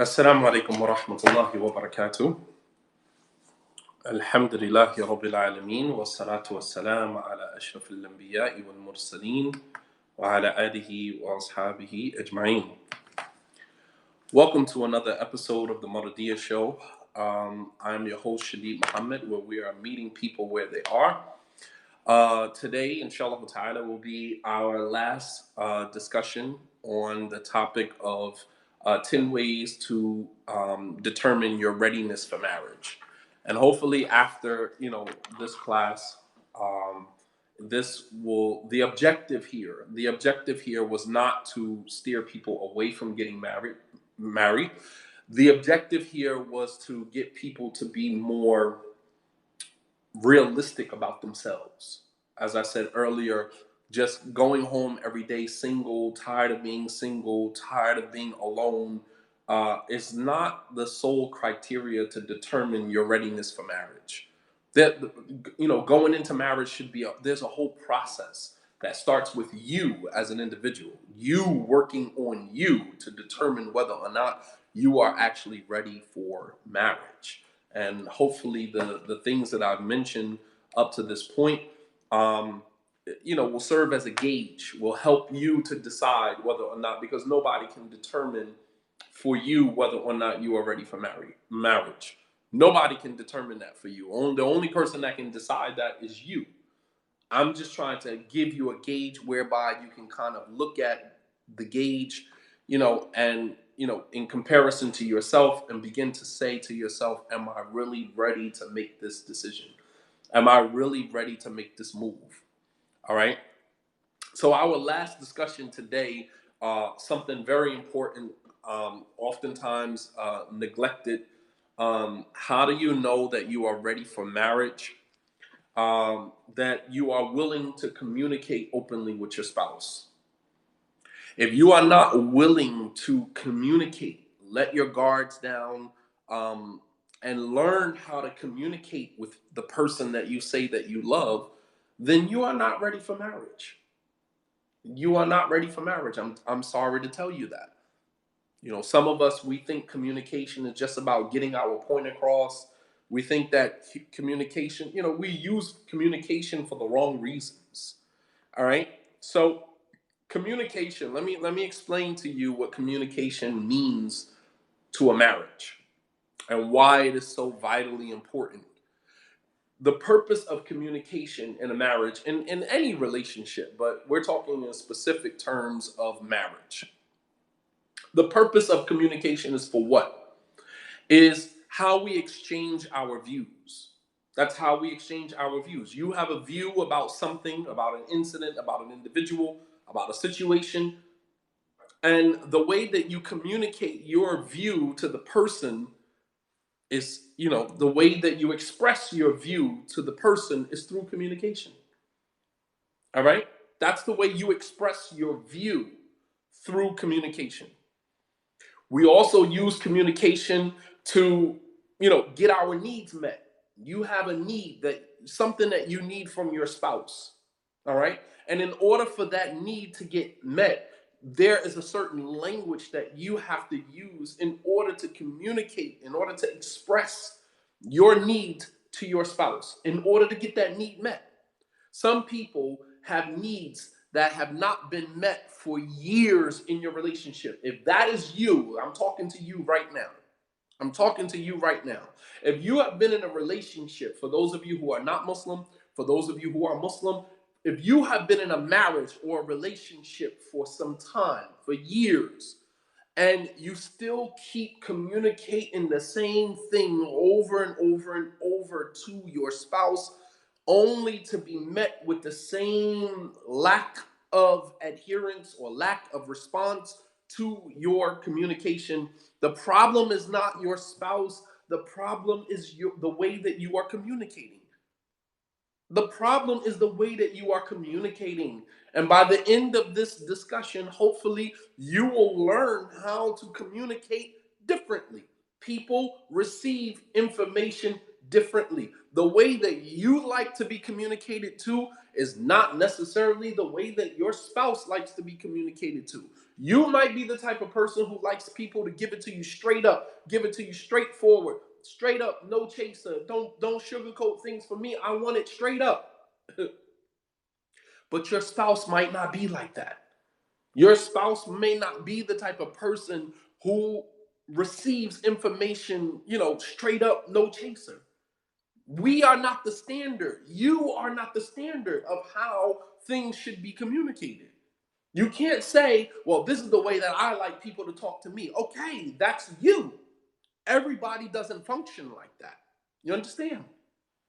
السلام عليكم ورحمة الله وبركاته. الحمد لله رب العالمين والصلاة والسلام على أشرف الأنبياء والمرسلين وعلى آله وأصحابه أجمعين. Welcome to another episode of the Maradia Show. I'm your host Shadid Muhammad, where we are meeting people where they are. Today, inshallah ta'ala, will be our last discussion on the topic of 10 ways to determine your readiness for marriage. And hopefully after, this class, the objective here was not to steer people away from getting married. The objective here was to get people to be more realistic about themselves. As I said earlier, just going home every day single, tired of being single, tired of being alone, is not the sole criteria to determine your readiness for marriage. That, going into marriage should be there's a whole process that starts with you as an individual, you working on you to determine whether or not you are actually ready for marriage. And hopefully the things that I've mentioned up to this point, will serve as a gauge, will help you to decide whether or not, because nobody can determine for you whether or not you are ready for marriage. Nobody can determine that for you. The only person that can decide that is you. I'm just trying to give you a gauge whereby you can kind of look at the gauge, and in comparison to yourself, and begin to say to yourself, am I really ready to make this decision? Am I really ready to make this move? All right. So our last discussion today, something very important, oftentimes neglected. How do you know that you are ready for marriage? That you are willing to communicate openly with your spouse. If you are not willing to communicate, let your guards down, and learn how to communicate with the person that you say that you love, then you are not ready for marriage. You are not ready for marriage. I'm sorry to tell you that. Some of us, we think communication is just about getting our point across. We think that communication, we use communication for the wrong reasons. All right. So communication, let me explain to you what communication means to a marriage and why it is so vitally important. The purpose of communication in a marriage, in any relationship, but we're talking in specific terms of marriage. The purpose of communication is for what? Is how we exchange our views. That's how we exchange our views. You have a view about something, about an incident, about an individual, about a situation. And the way that you communicate your view to the person is, the way that you express your view to the person is through communication. All right? That's the way you express your view, through communication. We also use communication to, get our needs met. You have a need, something that you need from your spouse. All right? And in order for that need to get met, there is a certain language that you have to use in order to communicate, in order to express your need to your spouse, in order to get that need met. Some people have needs that have not been met for years in your relationship. If that is you, I'm talking to you right now. I'm talking to you right now. If you have been in a relationship, for those of you who are not Muslim, for those of you who are Muslim, if you have been in a marriage or a relationship for some time, for years, and you still keep communicating the same thing over and over and over to your spouse, only to be met with the same lack of adherence or lack of response to your communication, the problem is not your spouse. The problem is the way that you are communicating. The problem is the way that you are communicating. And by the end of this discussion, hopefully you will learn how to communicate differently. People receive information differently. The way that you like to be communicated to is not necessarily the way that your spouse likes to be communicated to. You might be the type of person who likes people to give it to you straight up, give it to you straightforward, straight up, no chaser. Don't sugarcoat things for me. I want it straight up. But your spouse might not be like that. Your spouse may not be the type of person who receives information, straight up, no chaser. We are not the standard. You are not the standard of how things should be communicated. You can't say, well, this is the way that I like people to talk to me. Okay, that's you. Everybody doesn't function like that. You understand?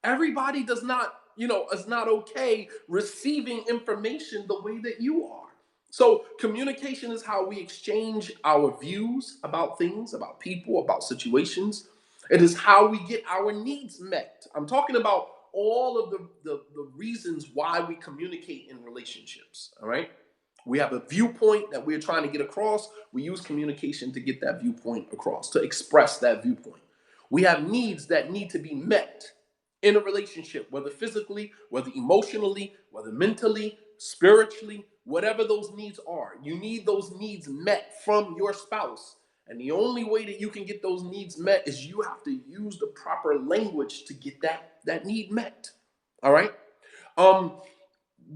Everybody does not, is not okay receiving information the way that you are. So communication is how we exchange our views about things, about people, about situations. It is how we get our needs met. I'm talking about all of the reasons why we communicate in relationships. All right. We have a viewpoint that we're trying to get across. We use communication to get that viewpoint across, to express that viewpoint. We have needs that need to be met in a relationship, whether physically, whether emotionally, whether mentally, spiritually, whatever those needs are. You need those needs met from your spouse. And the only way that you can get those needs met is you have to use the proper language to get that need met. All right? Um,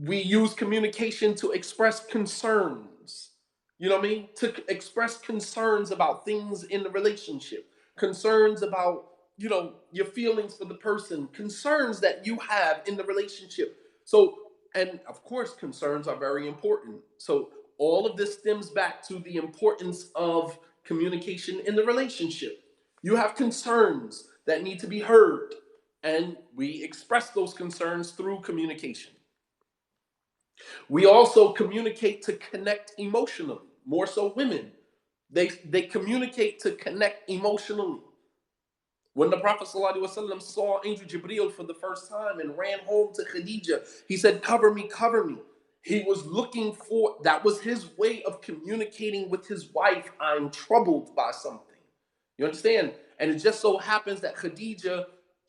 we use communication to express concerns. You know what I mean? To express concerns about things in the relationship, concerns about, your feelings for the person, concerns that you have in the relationship. So, and of course, concerns are very important. So, all of this stems back to the importance of communication in the relationship. You have concerns that need to be heard, and we express those concerns through communication. We also communicate to connect emotionally, more so women. They communicate to connect emotionally. When the Prophet ﷺ saw Angel Jibreel for the first time and ran home to Khadija, he said, cover me, cover me. He was looking for, that was his way of communicating with his wife, I'm troubled by something. You understand? And it just so happens that Khadija,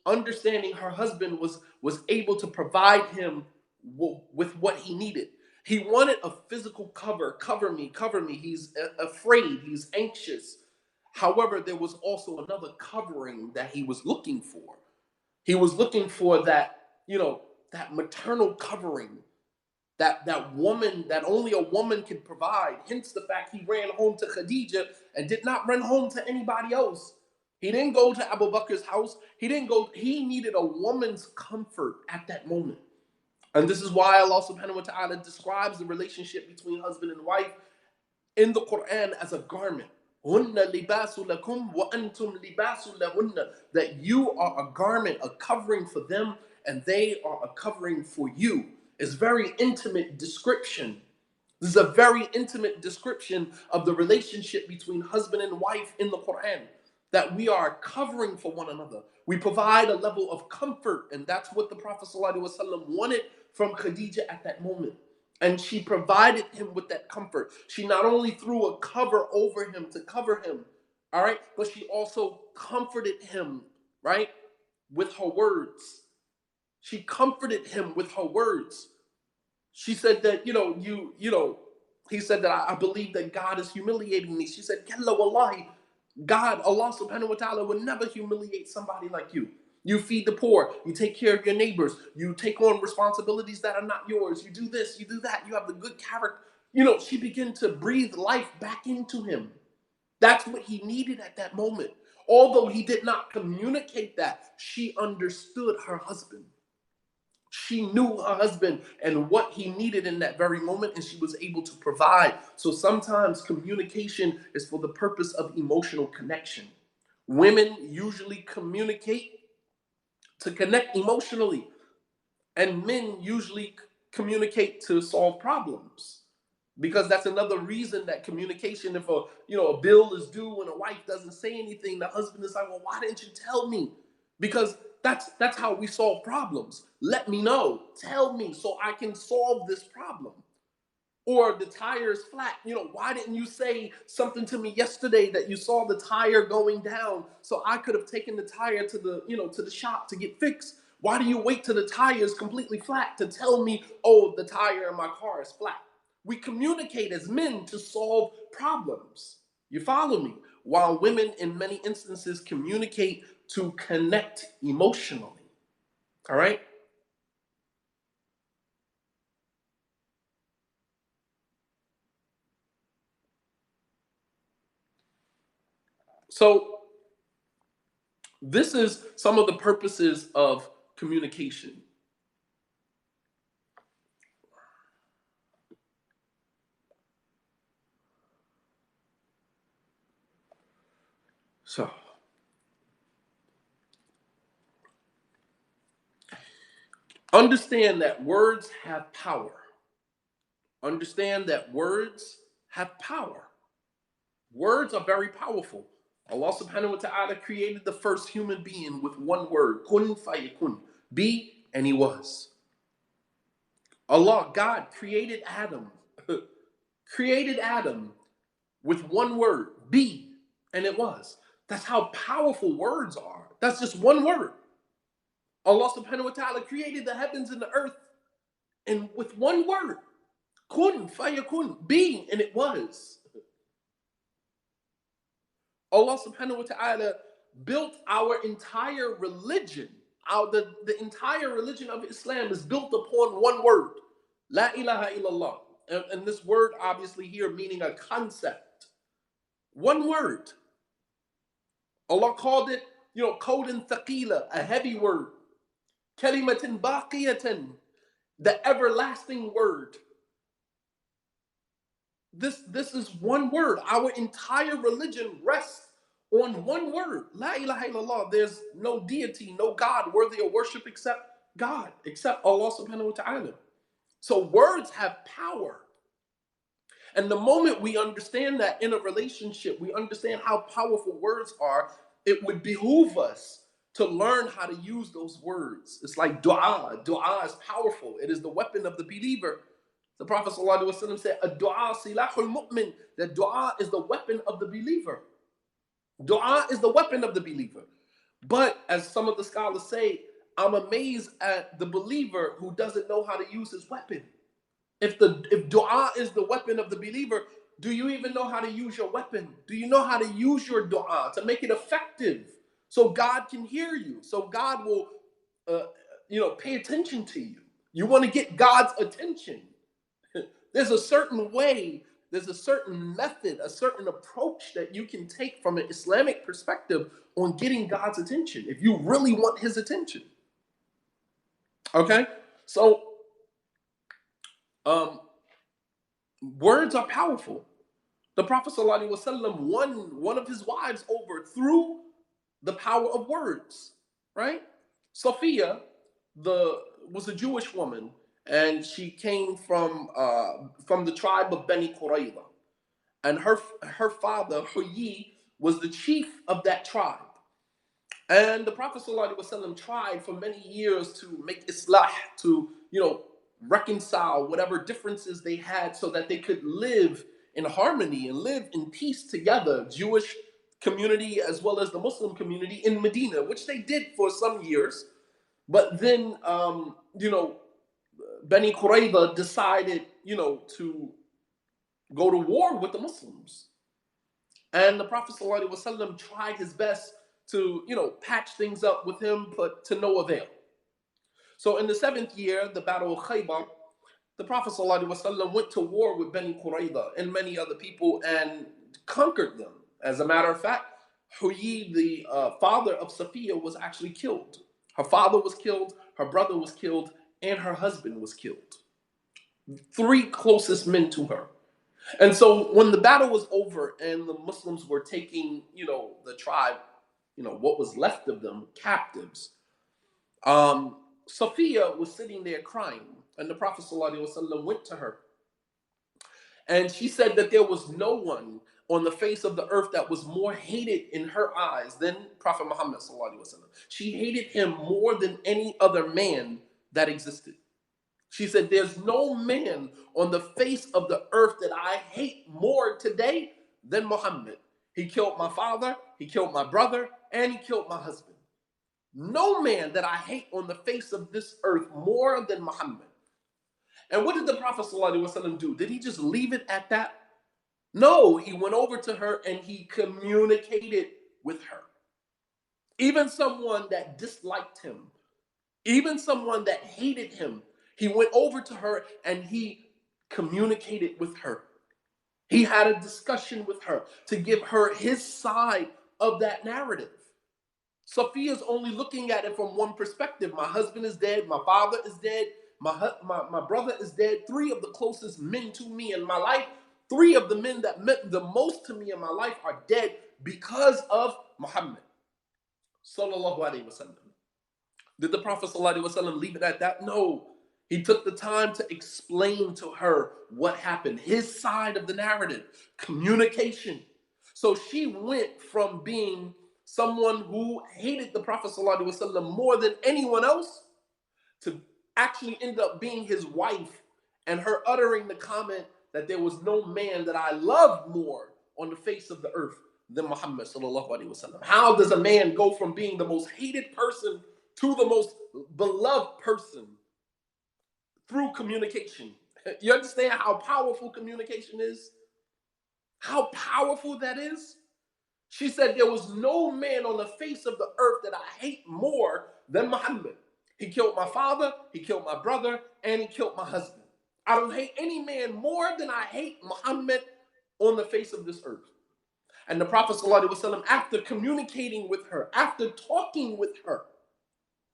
understanding her husband, was able to provide him with what he needed. He wanted a physical cover me, cover me. He's afraid, he's anxious. However, there was also another covering that he was looking for. He was looking for that, that maternal covering, that woman that only a woman can provide. Hence the fact he ran home to Khadija and did not run home to anybody else. He didn't go to Abu Bakr's house. He needed a woman's comfort at that moment. And this is why Allah subhanahu wa ta'ala describes the relationship between husband and wife in the Quran as a garment. That you are a garment, a covering for them, and they are a covering for you. It's very intimate description. This is a very intimate description of the relationship between husband and wife in the Quran. That we are covering for one another. We provide a level of comfort, and that's what the Prophet ﷺ wanted from Khadija at that moment. And she provided him with that comfort. She not only threw a cover over him to cover him, all right, but she also comforted him, right, with her words. She comforted him with her words. She said that, he said that I believe that God is humiliating me. She said, Kalla wallahi, God, Allah subhanahu wa ta'ala, would never humiliate somebody like you. You feed the poor. You take care of your neighbors. You take on responsibilities that are not yours. You do this, you do that. You have the good character. She began to breathe life back into him. That's what he needed at that moment. Although he did not communicate that, she understood her husband. She knew her husband and what he needed in that very moment, and she was able to provide. So sometimes communication is for the purpose of emotional connection. Women usually communicate to connect emotionally, and men usually communicate to solve problems. Because that's another reason that communication, if a bill is due and a wife doesn't say anything, the husband is like, well, why didn't you tell me? Because that's how we solve problems. Let me know. Tell me so I can solve this problem. Or the tire is flat. Why didn't you say something to me yesterday that you saw the tire going down so I could have taken the tire to the shop to get fixed? Why do you wait till the tire is completely flat to tell me, oh, the tire in my car is flat? We communicate as men to solve problems. You follow me? While women, in many instances, communicate to connect emotionally. All right? So, this is some of the purposes of communication. So, understand that words have power. Understand that words have power. Words are very powerful. Allah subhanahu wa ta'ala created the first human being with one word, kun fayakun, be, and he was. Allah, God, created Adam with one word, be, and it was. That's how powerful words are. That's just one word. Allah subhanahu wa ta'ala created the heavens and the earth, and with one word, kun fayakun, be, and it was. Allah subhanahu wa ta'ala built our entire religion. The entire religion of Islam is built upon one word. La ilaha illallah. And this word obviously here meaning a concept. One word. Allah called it, qawlan thaqila, a heavy word. Kalimatin baqiyatan, the everlasting word. This is one word. Our entire religion rests on one word. La ilaha illallah. There's no deity, no God worthy of worship except God, except Allah subhanahu wa ta'ala. So words have power. And the moment we understand that in a relationship, we understand how powerful words are, it would behoove us to learn how to use those words. It's like dua. Dua is powerful. It is the weapon of the believer. The Prophet ﷺ said, "Dua silahul mu'min." That dua is the weapon of the believer. Dua is the weapon of the believer. But as some of the scholars say, I'm amazed at the believer who doesn't know how to use his weapon. If dua is the weapon of the believer, do you even know how to use your weapon? Do you know how to use your dua to make it effective so God can hear you, so God will, pay attention to you? You want to get God's attention. There's a certain way, there's a certain method, a certain approach that you can take from an Islamic perspective on getting God's attention if you really want his attention. Okay? So, words are powerful. The Prophet ﷺ won one of his wives over through the power of words, right? Sophia was a Jewish woman, and she came from the tribe of Bani Qurayza. And her father, Huyi, was the chief of that tribe. And the Prophet ﷺ tried for many years to make islah, to, reconcile whatever differences they had so that they could live in harmony and live in peace together, Jewish community as well as the Muslim community in Medina, which they did for some years. But then, Bani Qurayza decided, to go to war with the Muslims. And the Prophet ﷺ tried his best to, patch things up with him, but to no avail. So in the 7th year, the Battle of Khaybar, the Prophet ﷺ went to war with Bani Qurayza and many other people and conquered them. As a matter of fact, Huyi, the father of Safiya, was actually killed. Her father was killed, her brother was killed, and her husband was killed. 3 closest men to her. And so when the battle was over and the Muslims were taking, the tribe, what was left of them, captives, Safiya was sitting there crying. And the Prophet ﷺ went to her. And she said that there was no one on the face of the earth that was more hated in her eyes than Prophet Muhammad ﷺ. She hated him more than any other man that existed. She said, there's no man on the face of the earth that I hate more today than Muhammad. He killed my father, he killed my brother, and he killed my husband. No man that I hate on the face of this earth more than Muhammad. And what did the Prophet ﷺ do? Did he just leave it at that? No, he went over to her and he communicated with her. Even someone that disliked him, even someone that hated him, he went over to her and he communicated with her. He had a discussion with her to give her his side of that narrative. Sophia's only looking at it from one perspective. My husband is dead. My father is dead. My brother is dead. Three of the closest men to me in my life, three of the men that meant the most to me in my life are dead because of Muhammad. Sallallahu Alaihi Wasallam. Did the Prophet ﷺ leave it at that? No. He took the time to explain to her what happened, his side of the narrative, communication. So she went from being someone who hated the Prophet ﷺ more than anyone else to actually end up being his wife and her uttering the comment that there was no man that I loved more on the face of the earth than Muhammad sallallahu alaihi wasallam. How does a man go from being the most hated person to the most beloved person? Through communication. You understand how powerful communication is? How powerful that is? She said there was no man on the face of the earth that I hate more than Muhammad. He killed my father, he killed my brother, and he killed my husband. I don't hate any man more than I hate Muhammad on the face of this earth. And the Prophet ﷺ, after communicating with her, after talking with her,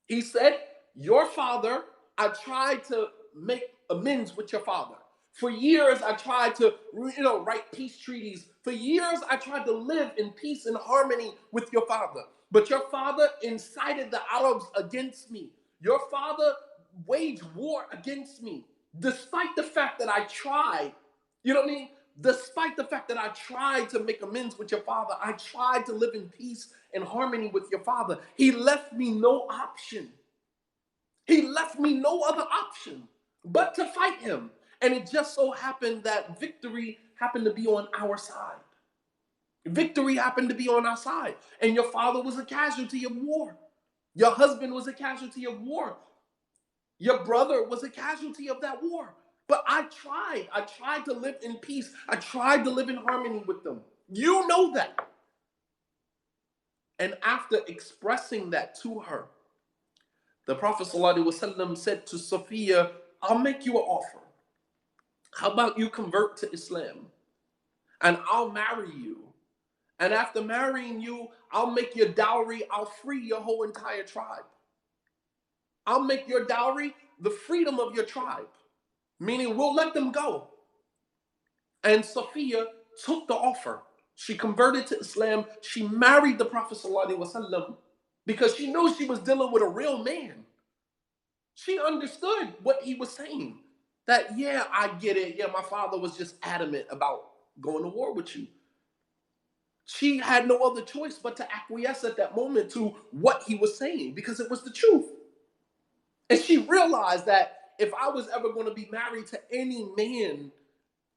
he said, your father, I tried to make amends with your father. For years, I tried to, write peace treaties. For years, I tried to live in peace and harmony with your father. But your father incited the Arabs against me. Your father waged war against me. Despite the fact that I tried, you know what I mean? Despite the fact that I tried to make amends with your father, I tried to live in peace and harmony with your father. He left me no option. He left me no other option but to fight him. And it just so happened that victory happened to be on our side. Victory happened to be on our side. And your father was a casualty of war. Your husband was a casualty of war. Your brother was a casualty of that war. But I tried. I tried to live in peace. I tried to live in harmony with them. You know that. And after expressing that to her, the Prophet ﷺ said to Sophia, I'll make you an offer. How about you convert to Islam? And I'll marry you. And after marrying you, I'll make your dowry, I'll free your whole entire tribe. I'll make your dowry the freedom of your tribe. Meaning we'll let them go. And Sophia took the offer. She converted to Islam. She married the Prophet ﷺ because she knew she was dealing with a real man. She understood what he was saying. That, yeah, I get it. Yeah, my father was just adamant about going to war with you. She had no other choice but to acquiesce at that moment to what he was saying because it was the truth. And she realized that if I was ever going to be married to any man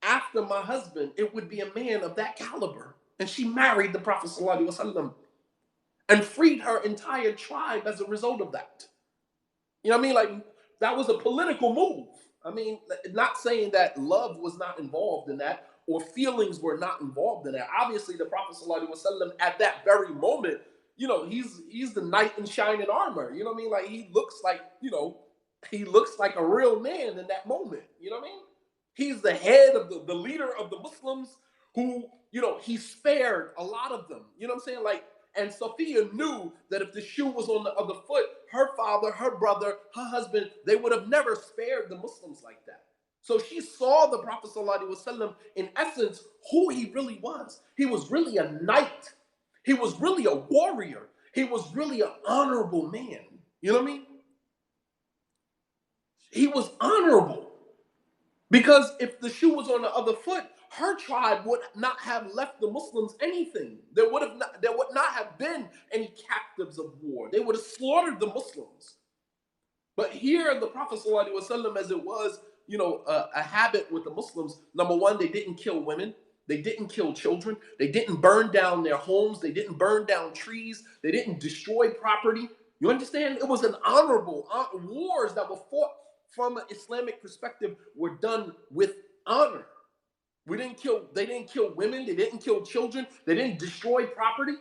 after my husband, it would be a man of that caliber. And she married the Prophet ﷺ and freed her entire tribe as a result of that. You know what I mean? Like, that was a political move. I mean, not saying that love was not involved in that or feelings were not involved in that. Obviously, the Prophet ﷺ at that very moment, he's the knight in shining armor. You know what I mean? Like, he looks like a real man in that moment. You know what I mean? He's the head of the leader of the Muslims who, he spared a lot of them. You know what I'm saying? Like, and Sophia knew that if the shoe was on the other foot, her father, her brother, her husband, they would have never spared the Muslims like that. So she saw the Prophet ﷺ in essence who he really was. He was really a knight. He was really a warrior. He was really an honorable man. You know what I mean? He was honorable. Because if the shoe was on the other foot, her tribe would not have left the Muslims anything. There would not have been any captives of war. They would have slaughtered the Muslims. But here, the Prophet ﷺ, as it was, a habit with the Muslims, number one, they didn't kill women. They didn't kill children. They didn't burn down their homes. They didn't burn down trees. They didn't destroy property. You understand? It was an honorable wars that were fought from an Islamic perspective were done with honor. They didn't kill women, they didn't kill children, they didn't destroy property.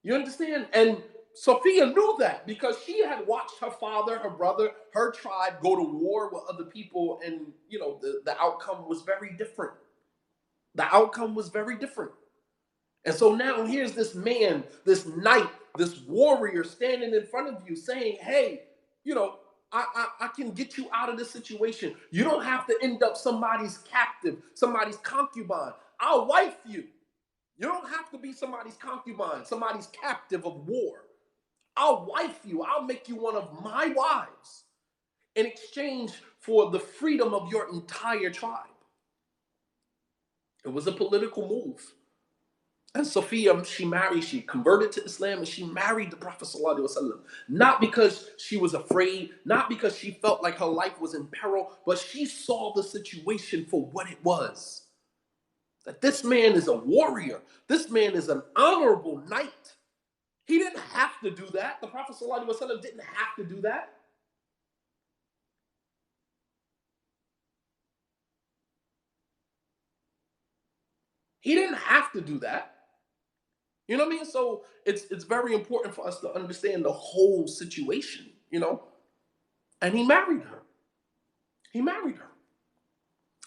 You understand? And Sophia knew that because she had watched her father, her brother, her tribe go to war with other people, and the outcome was very different. The outcome was very different. And so now here's this man, this knight, this warrior standing in front of you saying, hey, I can get you out of this situation. You don't have to end up somebody's captive, somebody's concubine. I'll wife you. You don't have to be somebody's concubine, somebody's captive of war. I'll wife you. I'll make you one of my wives in exchange for the freedom of your entire tribe. It was a political move. And Sophia, she converted to Islam and she married the Prophet ﷺ. Not because she was afraid, not because she felt like her life was in peril, but she saw the situation for what it was. That this man is a warrior. This man is an honorable knight. He didn't have to do that. The Prophet ﷺ didn't have to do that. He didn't have to do that. You know what I mean? So it's very important for us to understand the whole situation, And he married her. He married her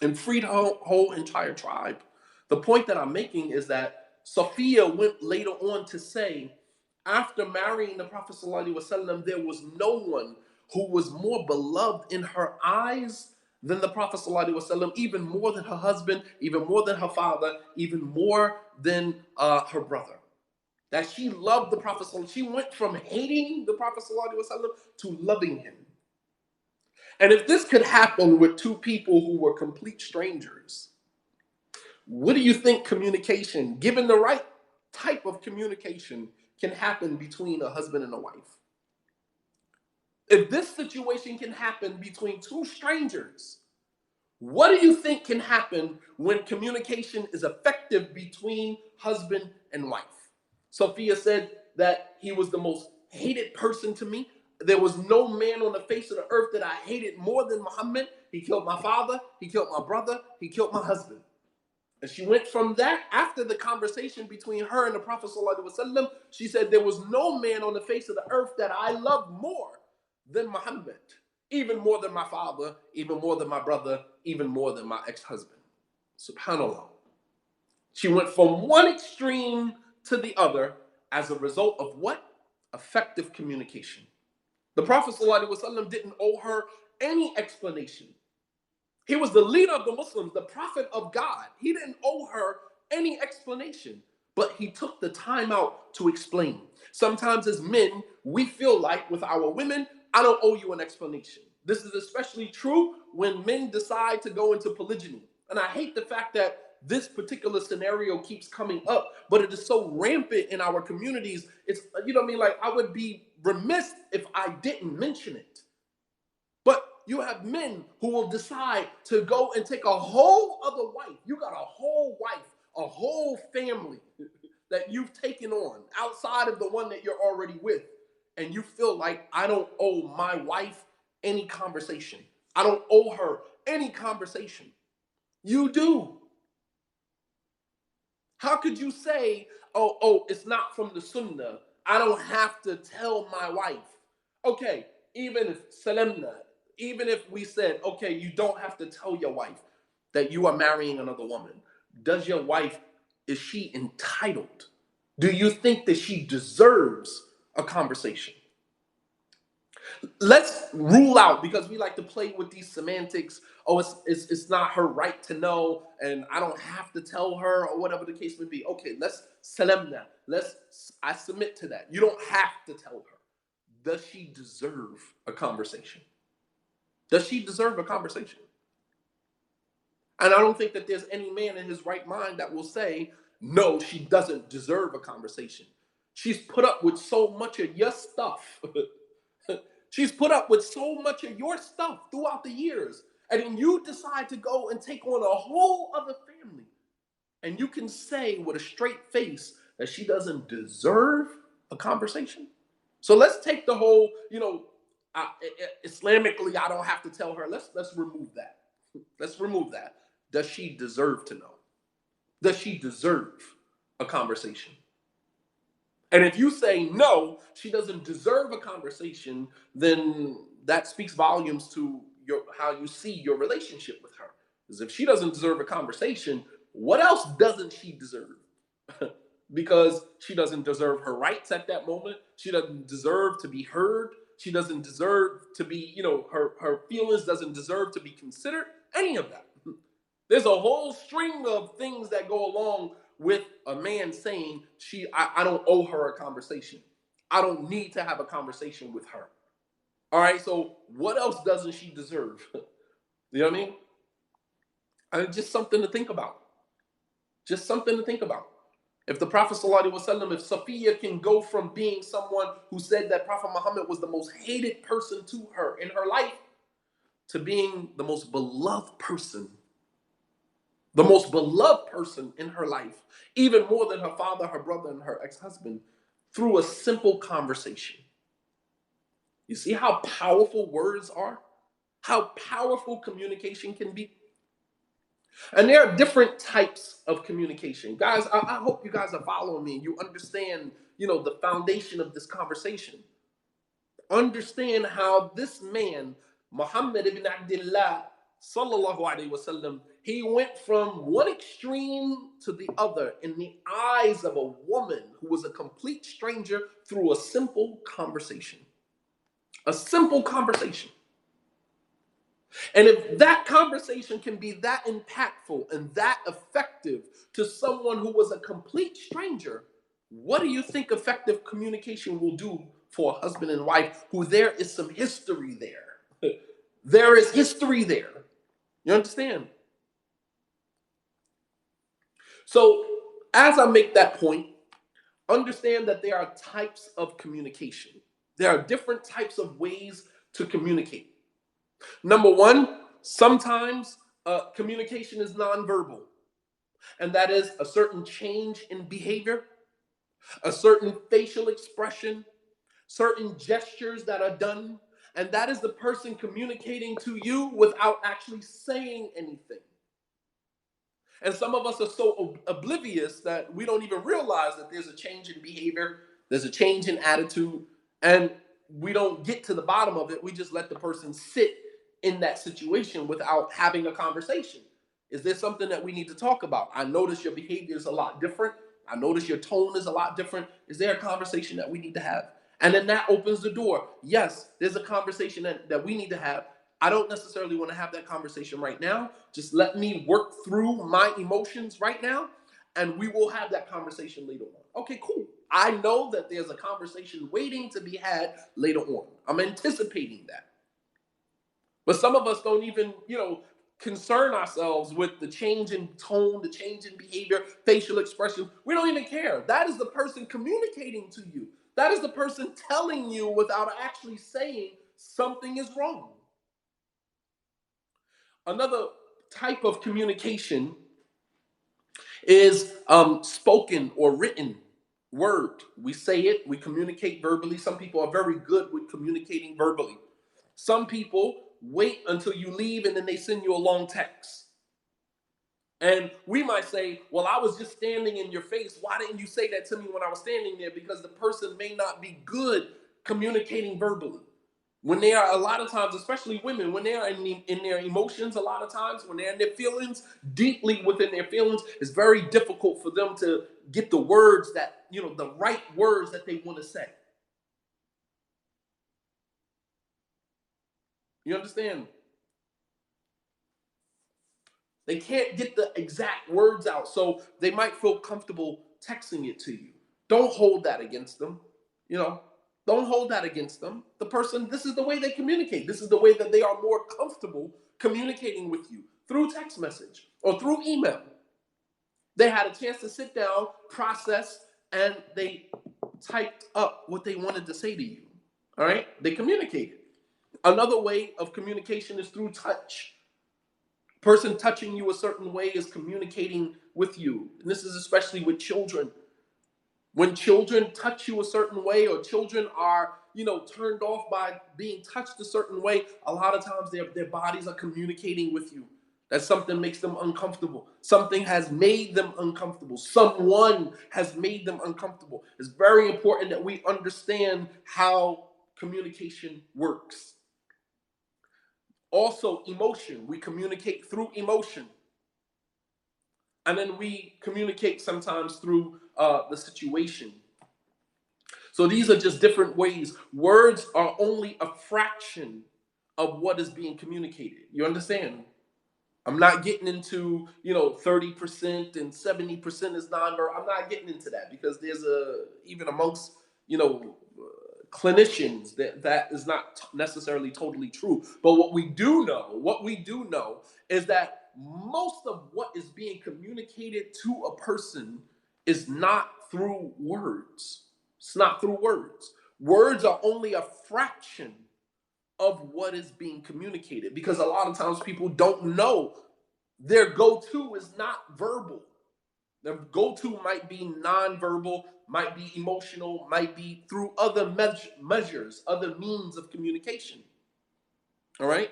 and freed her whole entire tribe. The point that I'm making is that Sophia went later on to say, after marrying the Prophet ﷺ, there was no one who was more beloved in her eyes than the Prophet ﷺ, even more than her husband, even more than her father, even more than her brother. That she loved the Prophet. She went from hating the Prophet ﷺ to loving him. And if this could happen with two people who were complete strangers, what do you think communication, given the right type of communication, can happen between a husband and a wife? If this situation can happen between two strangers, what do you think can happen when communication is effective between husband and wife? Sophia said that he was the most hated person to me. There was no man on the face of the earth that I hated more than Muhammad. He killed my father, he killed my brother, he killed my husband. And she went from that, after the conversation between her and the Prophet ﷺ, she said, there was no man on the face of the earth that I loved more than Muhammad. Even more than my father, even more than my brother, even more than my ex-husband. SubhanAllah. She went from one extreme to the other as a result of what? Effective communication. The Prophet ﷺ didn't owe her any explanation. He was the leader of the Muslims, the prophet of God. He didn't owe her any explanation, but he took the time out to explain. Sometimes as men, we feel like with our women, I don't owe you an explanation. This is especially true when men decide to go into polygyny. And I hate the fact that this particular scenario keeps coming up, but it is so rampant in our communities. It's, like I would be remiss if I didn't mention it. But you have men who will decide to go and take a whole other wife. You got a whole wife, a whole family that you've taken on outside of the one that you're already with. And you feel like I don't owe my wife any conversation. I don't owe her any conversation. You do. How could you say, oh, it's not from the Sunnah. I don't have to tell my wife. Okay, even if Salemna, even if we said, okay, you don't have to tell your wife that you are marrying another woman. Does your wife, is she entitled? Do you think that she deserves a conversation? Let's rule out, because we like to play with these semantics. Oh, it's not her right to know, and I don't have to tell her, or whatever the case may be. Okay, let's salemna. I submit to that. You don't have to tell her. Does she deserve a conversation? Does she deserve a conversation? And I don't think that there's any man in his right mind that will say, no, she doesn't deserve a conversation. She's put up with so much of your stuff. She's put up with so much of your stuff throughout the years. And then you decide to go and take on a whole other family. And you can say with a straight face that she doesn't deserve a conversation. So let's take the whole, Islamically, I don't have to tell her. Let's remove that. Let's remove that. Does she deserve to know? Does she deserve a conversation? And if you say no, she doesn't deserve a conversation, then that speaks volumes to how you see your relationship with her. Because if she doesn't deserve a conversation, what else doesn't she deserve? Because she doesn't deserve her rights at that moment. She doesn't deserve to be heard. She doesn't deserve to be, her feelings doesn't deserve to be considered. Any of that. There's a whole string of things that go along with a man saying, I don't owe her a conversation. I don't need to have a conversation with her. All right, so what else doesn't she deserve? You know what I mean? Just something to think about. Just something to think about. If the Prophet ﷺ, if Safiya can go from being someone who said that Prophet Muhammad was the most hated person to her in her life, to being the most beloved person in her life, even more than her father, her brother, and her ex-husband, through a simple conversation. You see how powerful words are? How powerful communication can be? And there are different types of communication. Guys, I hope you guys are following me. You understand, the foundation of this conversation. Understand how this man, Muhammad ibn Abdullah, sallallahu alaihi wasallam, he went from one extreme to the other in the eyes of a woman who was a complete stranger through a simple conversation. A simple conversation. And if that conversation can be that impactful and that effective to someone who was a complete stranger, what do you think effective communication will do for a husband and wife who there is some history there? There is history there. You understand? So, as I make that point, understand that there are types of communication. There are different types of ways to communicate. Number one, sometimes communication is nonverbal, and that is a certain change in behavior, a certain facial expression, certain gestures that are done, and that is the person communicating to you without actually saying anything. And some of us are so oblivious that we don't even realize that there's a change in behavior, there's a change in attitude, and we don't get to the bottom of it. We just let the person sit in that situation without having a conversation. Is there something that we need to talk about? I notice your behavior is a lot different. I notice your tone is a lot different. Is there a conversation that we need to have? And then that opens the door. Yes, there's a conversation that we need to have. I don't necessarily want to have that conversation right now. Just let me work through my emotions right now, and we will have that conversation later on. Okay, cool. I know that there's a conversation waiting to be had later on. I'm anticipating that. But some of us don't even, concern ourselves with the change in tone, the change in behavior, facial expression. We don't even care. That is the person communicating to you. That is the person telling you without actually saying something is wrong. Another type of communication is spoken or written word. We say it, we communicate verbally. Some people are very good with communicating verbally. Some people wait until you leave and then they send you a long text. And we might say, well, I was just standing in your face. Why didn't you say that to me when I was standing there? Because the person may not be good communicating verbally. When they are, a lot of times, especially women, when they are in their emotions, a lot of times, when they're in their feelings, deeply within their feelings, it's very difficult for them to get the words that, the right words that they want to say. You understand? They can't get the exact words out, so they might feel comfortable texting it to you. Don't hold that against them. You know, don't hold that against them. The person, this is the way they communicate. This is the way that they are more comfortable communicating with you through text message or through email. They had a chance to sit down, process, and they typed up what they wanted to say to you. All right? They communicated. Another way of communication is through touch. Person touching you a certain way is communicating with you. And this is especially with children. When children touch you a certain way, or children are, turned off by being touched a certain way, a lot of times their bodies are communicating with you that something makes them uncomfortable. Something has made them uncomfortable. Someone has made them uncomfortable. It's very important that we understand how communication works. Also, emotion. We communicate through emotion. And then we communicate sometimes through the situation. So these are just different ways. Words are only a fraction of what is being communicated. You understand? I'm not getting into, 30% and 70% is nonverbal. I'm not getting into that because even amongst, clinicians, that is not necessarily totally true. But what we do know is that most of what is being communicated to a person is not through words. It's not through words. Words are only a fraction of what is being communicated, because a lot of times people don't know their go-to is not verbal. Their go-to might be nonverbal, might be emotional, might be through other measures, other means of communication. All right?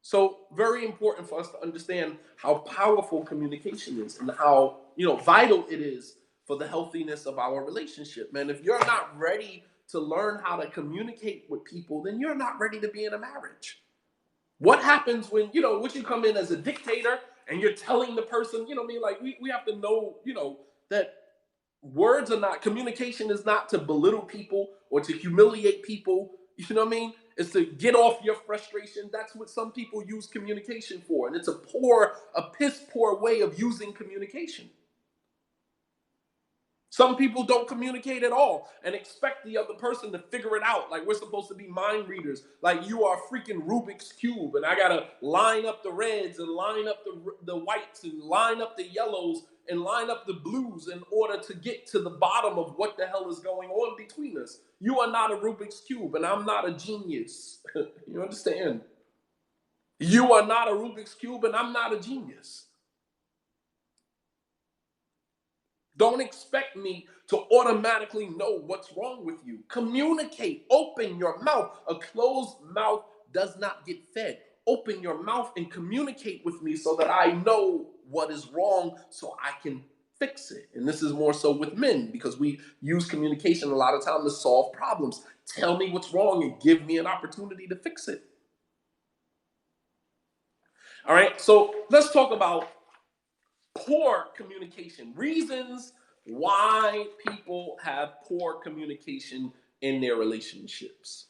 So very important for us to understand how powerful communication is and how, vital it is for the healthiness of our relationship. Man, if you're not ready to learn how to communicate with people, then you're not ready to be in a marriage. What happens when, once you come in as a dictator and you're telling the person, I mean, like we have to know, that words are not, communication is not to belittle people or to humiliate people. You know what I mean? It's to get off your frustration. That's what some people use communication for. And it's a piss poor way of using communication. Some people don't communicate at all and expect the other person to figure it out. Like we're supposed to be mind readers. Like you are a freaking Rubik's Cube, and I gotta line up the reds and line up the whites and line up the yellows and line up the blues in order to get to the bottom of what the hell is going on between us. You are not a Rubik's Cube, and I'm not a genius. You understand? You are not a Rubik's Cube, and I'm not a genius. Don't expect me to automatically know what's wrong with you. Communicate. Open your mouth. A closed mouth does not get fed. Open your mouth and communicate with me so that I know what is wrong so I can fix it. And this is more so with men because we use communication a lot of time to solve problems. Tell me what's wrong and give me an opportunity to fix it. All right, so let's talk about poor communication. Reasons why people have poor communication in their relationships.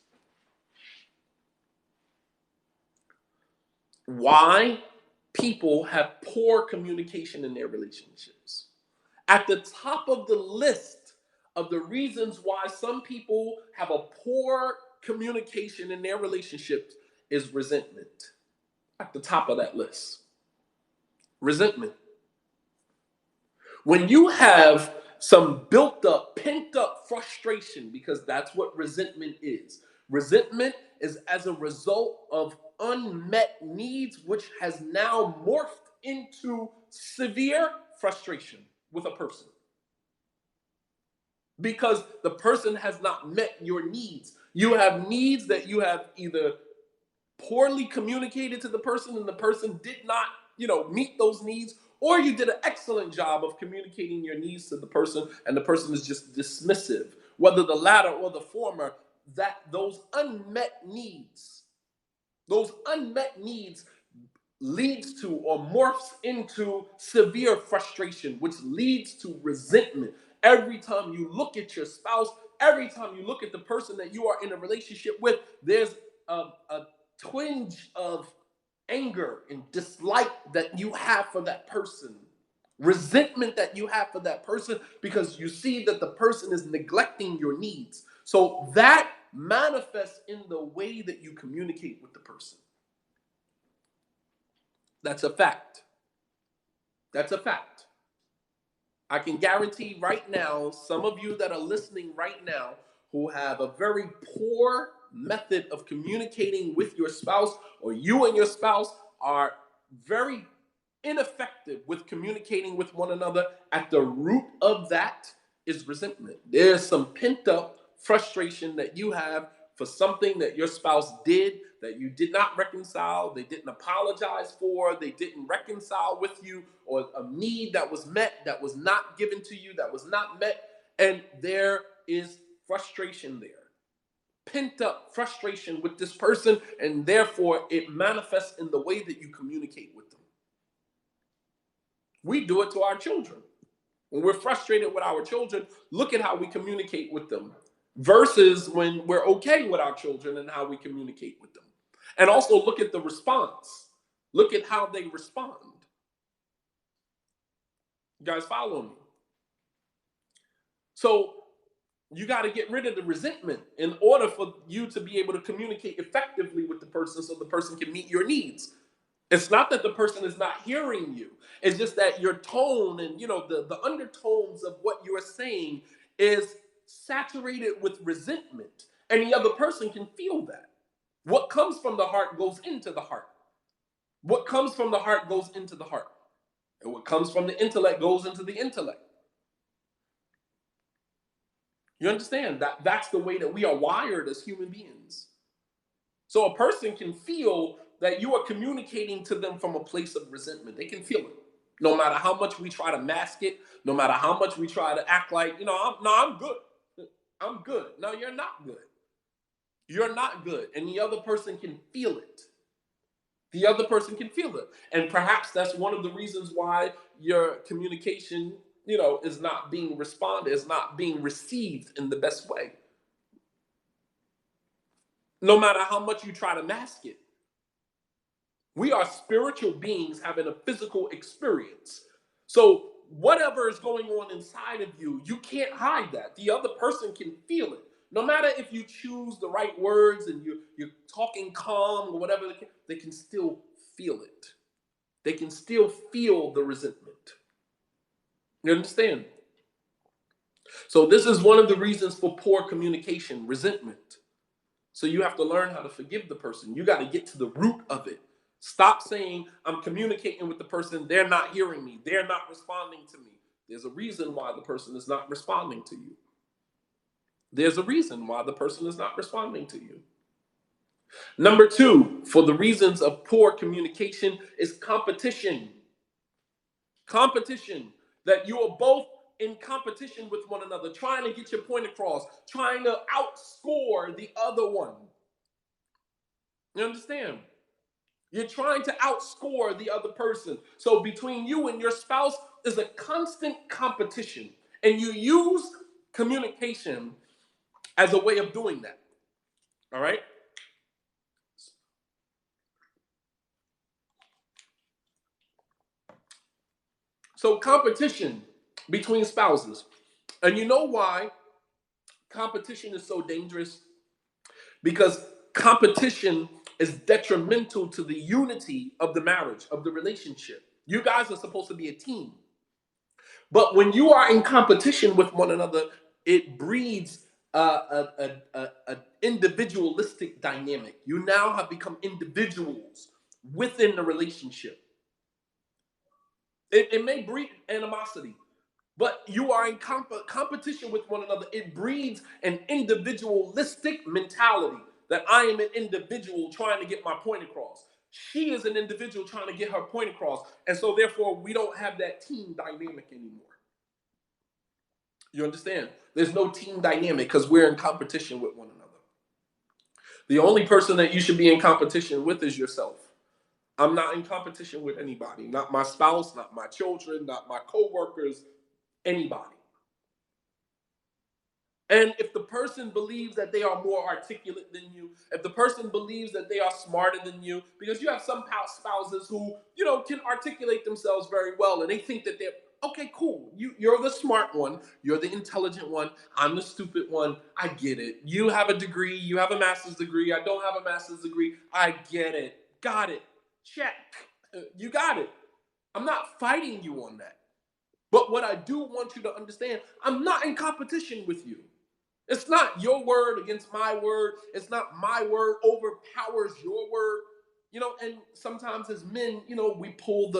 Why people have poor communication in their relationships. At the top of the list of the reasons why some people have a poor communication in their relationships is resentment. At the top of that list. Resentment. When you have some built up, pent up frustration, because that's what resentment is. Resentment is as a result of unmet needs, which has now morphed into severe frustration with a person. Because the person has not met your needs. You have needs that you have either poorly communicated to the person and the person did not, meet those needs, or you did an excellent job of communicating your needs to the person and the person is just dismissive. Whether the latter or the former, that those unmet needs leads to or morphs into severe frustration, which leads to resentment. Every time you look at your spouse, every time you look at the person that you are in a relationship with, there's a twinge of anger and dislike that you have for that person, resentment that you have for that person because you see that the person is neglecting your needs. So that manifests in the way that you communicate with the person. That's a fact. That's a fact. I can guarantee right now, some of you that are listening right now who have a very poor method of communicating with your spouse, or you and your spouse are very ineffective with communicating with one another. At the root of that is resentment. There's some pent up frustration that you have for something that your spouse did that you did not reconcile, they didn't apologize for, they didn't reconcile with you, or a need that was met that was not given to you, that was not met, and there is frustration there. Pent up frustration with this person, and therefore it manifests in the way that you communicate with them. We do it to our children. When we're frustrated with our children, look at how we communicate with them versus when we're okay with our children and how we communicate with them. And also look at the response. Look at how they respond. You guys follow me? So you got to get rid of the resentment in order for you to be able to communicate effectively with the person so the person can meet your needs. It's not that the person is not hearing you. It's just that your tone and the undertones of what you're saying is saturated with resentment. And the other person can feel that. What comes from the heart goes into the heart. What comes from the heart goes into the heart. And what comes from the intellect goes into the intellect. You understand that that's the way that we are wired as human beings. So a person can feel that you are communicating to them from a place of resentment. They can feel it. No matter how much we try to mask it, no matter how much we try to act like, I'm good. I'm good. No, you're not good. You're not good. And the other person can feel it. The other person can feel it. And perhaps that's one of the reasons why your communication, is not being responded, is not being received in the best way. No matter how much you try to mask it. We are spiritual beings having a physical experience. So whatever is going on inside of you, you can't hide that. The other person can feel it. No matter if you choose the right words and you're talking calm or whatever, they can still feel it. They can still feel the resentment. You understand? So this is one of the reasons for poor communication, resentment. So you have to learn how to forgive the person. You got to get to the root of it. Stop saying, I'm communicating with the person, they're not hearing me, they're not responding to me. There's a reason why the person is not responding to you. There's a reason why the person is not responding to you. Number 2, for the reasons of poor communication is competition. Competition, that you are both in competition with one another, trying to get your point across, trying to outscore the other one. You understand? You're trying to outscore the other person. So between you and your spouse is a constant competition. And you use communication as a way of doing that. All right? So competition between spouses. And you know why competition is so dangerous? Because competition is detrimental to the unity of the marriage, of the relationship. You guys are supposed to be a team. But when you are in competition with one another, it breeds an individualistic dynamic. You now have become individuals within the relationship. It may breed animosity, but you are in competition with one another. It breeds an individualistic mentality that I am an individual trying to get my point across. She is an individual trying to get her point across. And so therefore, we don't have that team dynamic anymore. You understand? There's no team dynamic because we're in competition with one another. The only person that you should be in competition with is yourself. I'm not in competition with anybody, not my spouse, not my children, not my coworkers, anybody. And if the person believes that they are more articulate than you, if the person believes that they are smarter than you, because you have some spouses who, can articulate themselves very well and they think that they're, okay, cool. You're the smart one. You're the intelligent one. I'm the stupid one. I get it. You have a degree. You have a master's degree. I don't have a master's degree. I get it. Got it. Check. You got it. I'm not fighting you on that. But what I do want you to understand, I'm not in competition with you. It's not your word against my word. It's not my word overpowers your word. And sometimes as men, we pull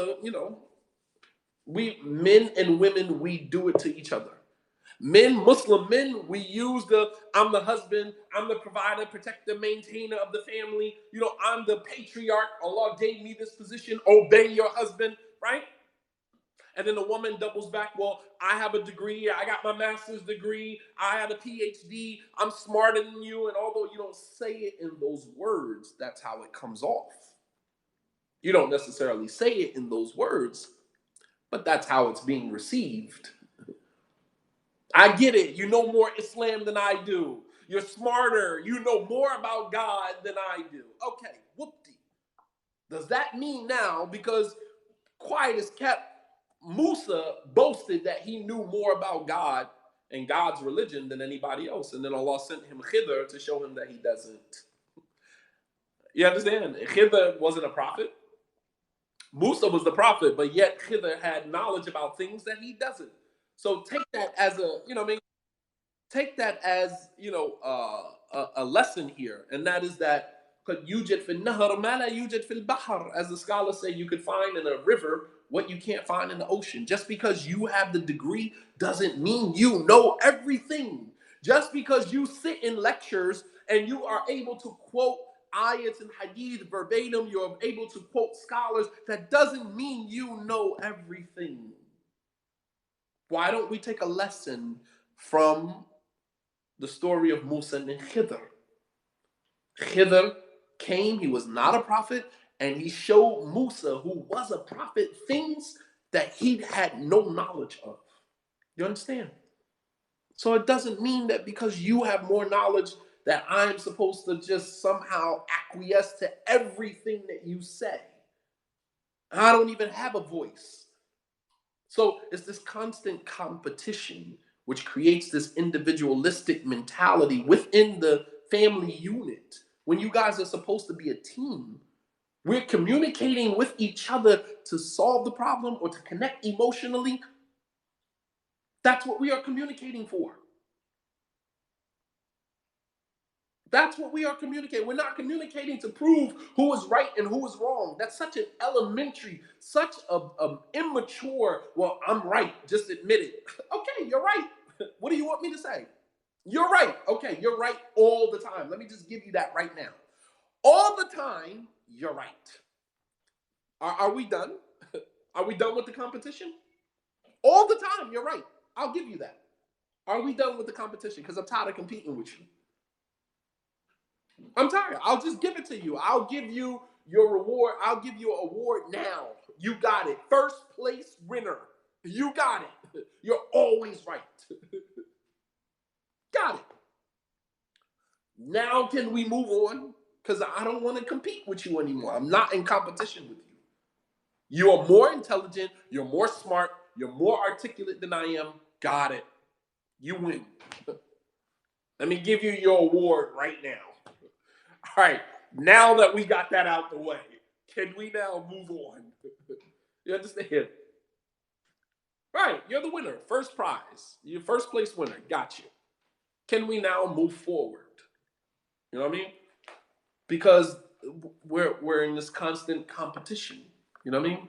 we men and women, we do it to each other. Men, Muslim men, we use the I'm the husband, I'm the provider, protector, maintainer of the family. You know, I'm the patriarch. Allah gave me this position. Obey your husband, right? And then the woman doubles back, well, I have a degree, I got my master's degree, I have a PhD, I'm smarter than you. And although you don't say it in those words, that's how it comes off. You don't necessarily say it in those words, but that's how it's being received. I get it. You know more Islam than I do. You're smarter. You know more about God than I do. Okay, whoopty. Does that mean now, because quiet is kept, Musa boasted that he knew more about God and God's religion than anybody else. And then Allah sent him Khidr to show him that he doesn't. You understand? Khidr wasn't a prophet. Musa was the prophet, but yet Khidr had knowledge about things that he doesn't. So take that as a, you know, what I mean, take that as, you know, a lesson here, and that is that could yujad fil nahr ma la yujad fil bahr, as the scholars say, you could find in a river what you can't find in the ocean. Just because you have the degree doesn't mean you know everything. Just because you sit in lectures and you are able to quote ayats and hadith verbatim, you're able to quote scholars, that doesn't mean you know everything. Why don't we take a lesson from the story of Musa and Khidr? Khidr came, he was not a prophet, and he showed Musa, who was a prophet, things that he had no knowledge of. You understand? So it doesn't mean that because you have more knowledge that I'm supposed to just somehow acquiesce to everything that you say. I don't even have a voice. So it's this constant competition which creates this individualistic mentality within the family unit. When you guys are supposed to be a team, we're communicating with each other to solve the problem or to connect emotionally. That's what we are communicating for. That's what we are communicating. We're not communicating to prove who is right and who is wrong. That's such an elementary, such a immature, well, I'm right, just admit it. Okay, you're right. What do you want me to say? You're right. Okay, you're right all the time. Let me just give you that right now. All the time, you're right. Are we done? Are we done with the competition? All the time, you're right. I'll give you that. Are we done with the competition? Because I'm tired of competing with you. I'm tired. I'll just give it to you. I'll give you your reward. I'll give you an award now. You got it. First place winner. You got it. You're always right. Got it. Now can we move on? Because I don't want to compete with you anymore. I'm not in competition with you. You are more intelligent. You're more smart. You're more articulate than I am. Got it. You win. Let me give you your award right now. All right. Now that we got that out the way, can we now move on? You understand? Right. You're the winner. First prize. You're first place winner. Got you. Can we now move forward? You know what I mean? Because we're in this constant competition. You know what I mean?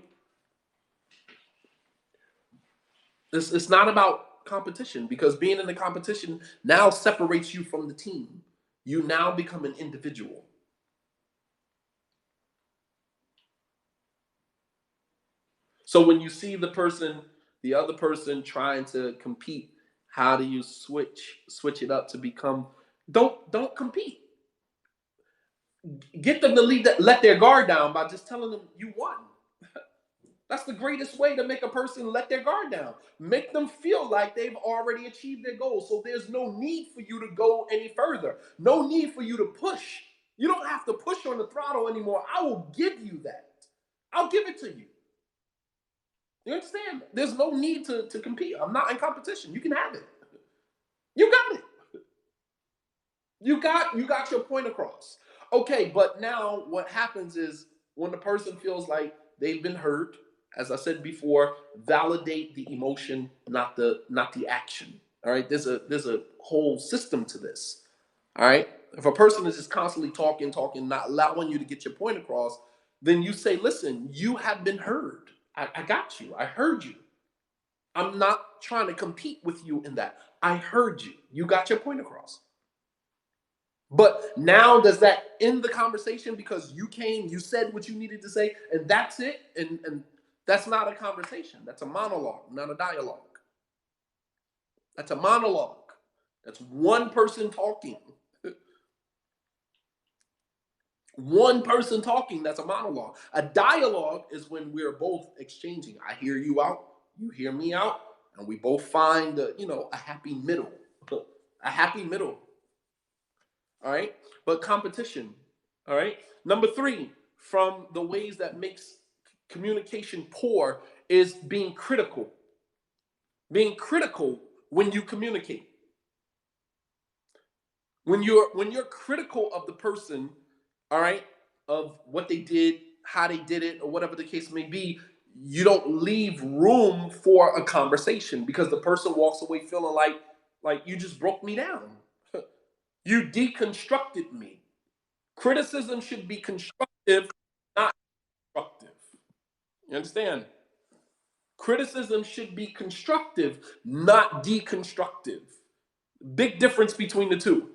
It's not about competition, because being in the competition now separates you from the team. You now become an individual. So when you see the other person trying to compete, how do you switch it up to become, don't compete. Get them to let their guard down by just telling them you won. That's the greatest way to make a person let their guard down. Make them feel like they've already achieved their goal. So there's no need for you to go any further. No need for you to push. You don't have to push on the throttle anymore. I will give you that. I'll give it to you. You understand? There's no need to compete. I'm not in competition. You can have it. You got it. You got your point across. Okay, but now what happens is when the person feels like they've been hurt, as I said before, validate the emotion, not the action. All right, there's a whole system to this. All right, if a person is just constantly talking, not allowing you to get your point across, then you say, "Listen, you have been heard. I got you. I heard you. I'm not trying to compete with you in that. I heard you. You got your point across. But now does that end the conversation because you came, you said what you needed to say, and that's it? And that's not a conversation. That's a monologue, not a dialogue. That's a monologue. That's one person talking. One person talking, that's a monologue. A dialogue is when we're both exchanging. I hear you out, you hear me out, and we both find a happy middle. A happy middle. All right. But competition. All right. Number three, from the ways that makes communication poor is being critical. Being critical when you communicate. When you're critical of the person, all right, of what they did, how they did it, or whatever the case may be, you don't leave room for a conversation because the person walks away feeling like you just broke me down. You deconstructed me. Criticism should be constructive, not destructive. You understand? Criticism should be constructive, not deconstructive. Big difference between the two.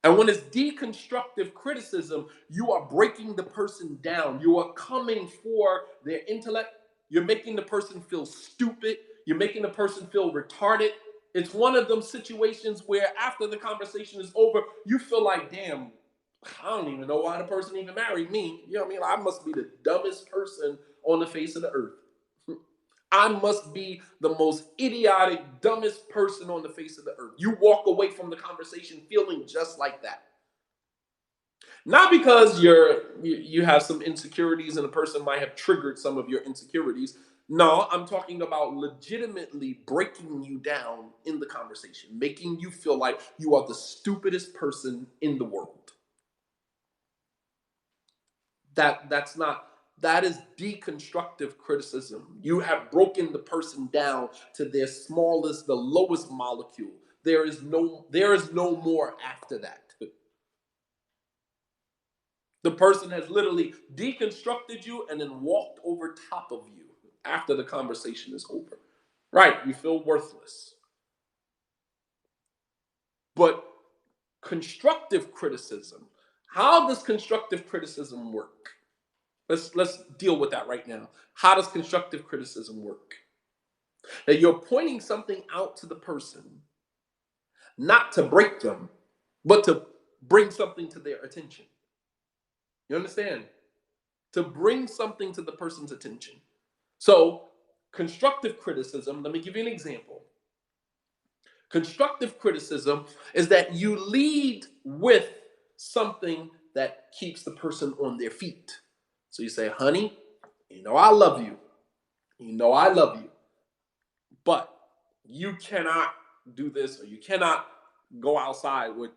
And when it's deconstructive criticism, you are breaking the person down. You are coming for their intellect. You're making the person feel stupid. You're making the person feel retarded. It's one of them situations where after the conversation is over, you feel like, damn, I don't even know why the person even married me. You know what I mean? I must be the dumbest person on the face of the earth. I must be the most idiotic, dumbest person on the face of the earth. You walk away from the conversation feeling just like that. Not because you have some insecurities and a person might have triggered some of your insecurities. No, I'm talking about legitimately breaking you down in the conversation, making you feel like you are the stupidest person in the world. That's not, that is deconstructive criticism. You have broken the person down to their smallest, the lowest molecule. There is no more after that. The person has literally deconstructed you and then walked over top of you after the conversation is over. Right, you feel worthless. But constructive criticism, how does constructive criticism work? Let's deal with that right now. How does constructive criticism work? That you're pointing something out to the person, not to break them, but to bring something to their attention. You understand? To bring something to the person's attention. So, constructive criticism, let me give you an example. Constructive criticism is that you lead with something that keeps the person on their feet. So you say, honey, I love you. I love you. But you cannot do this, or you cannot go outside with,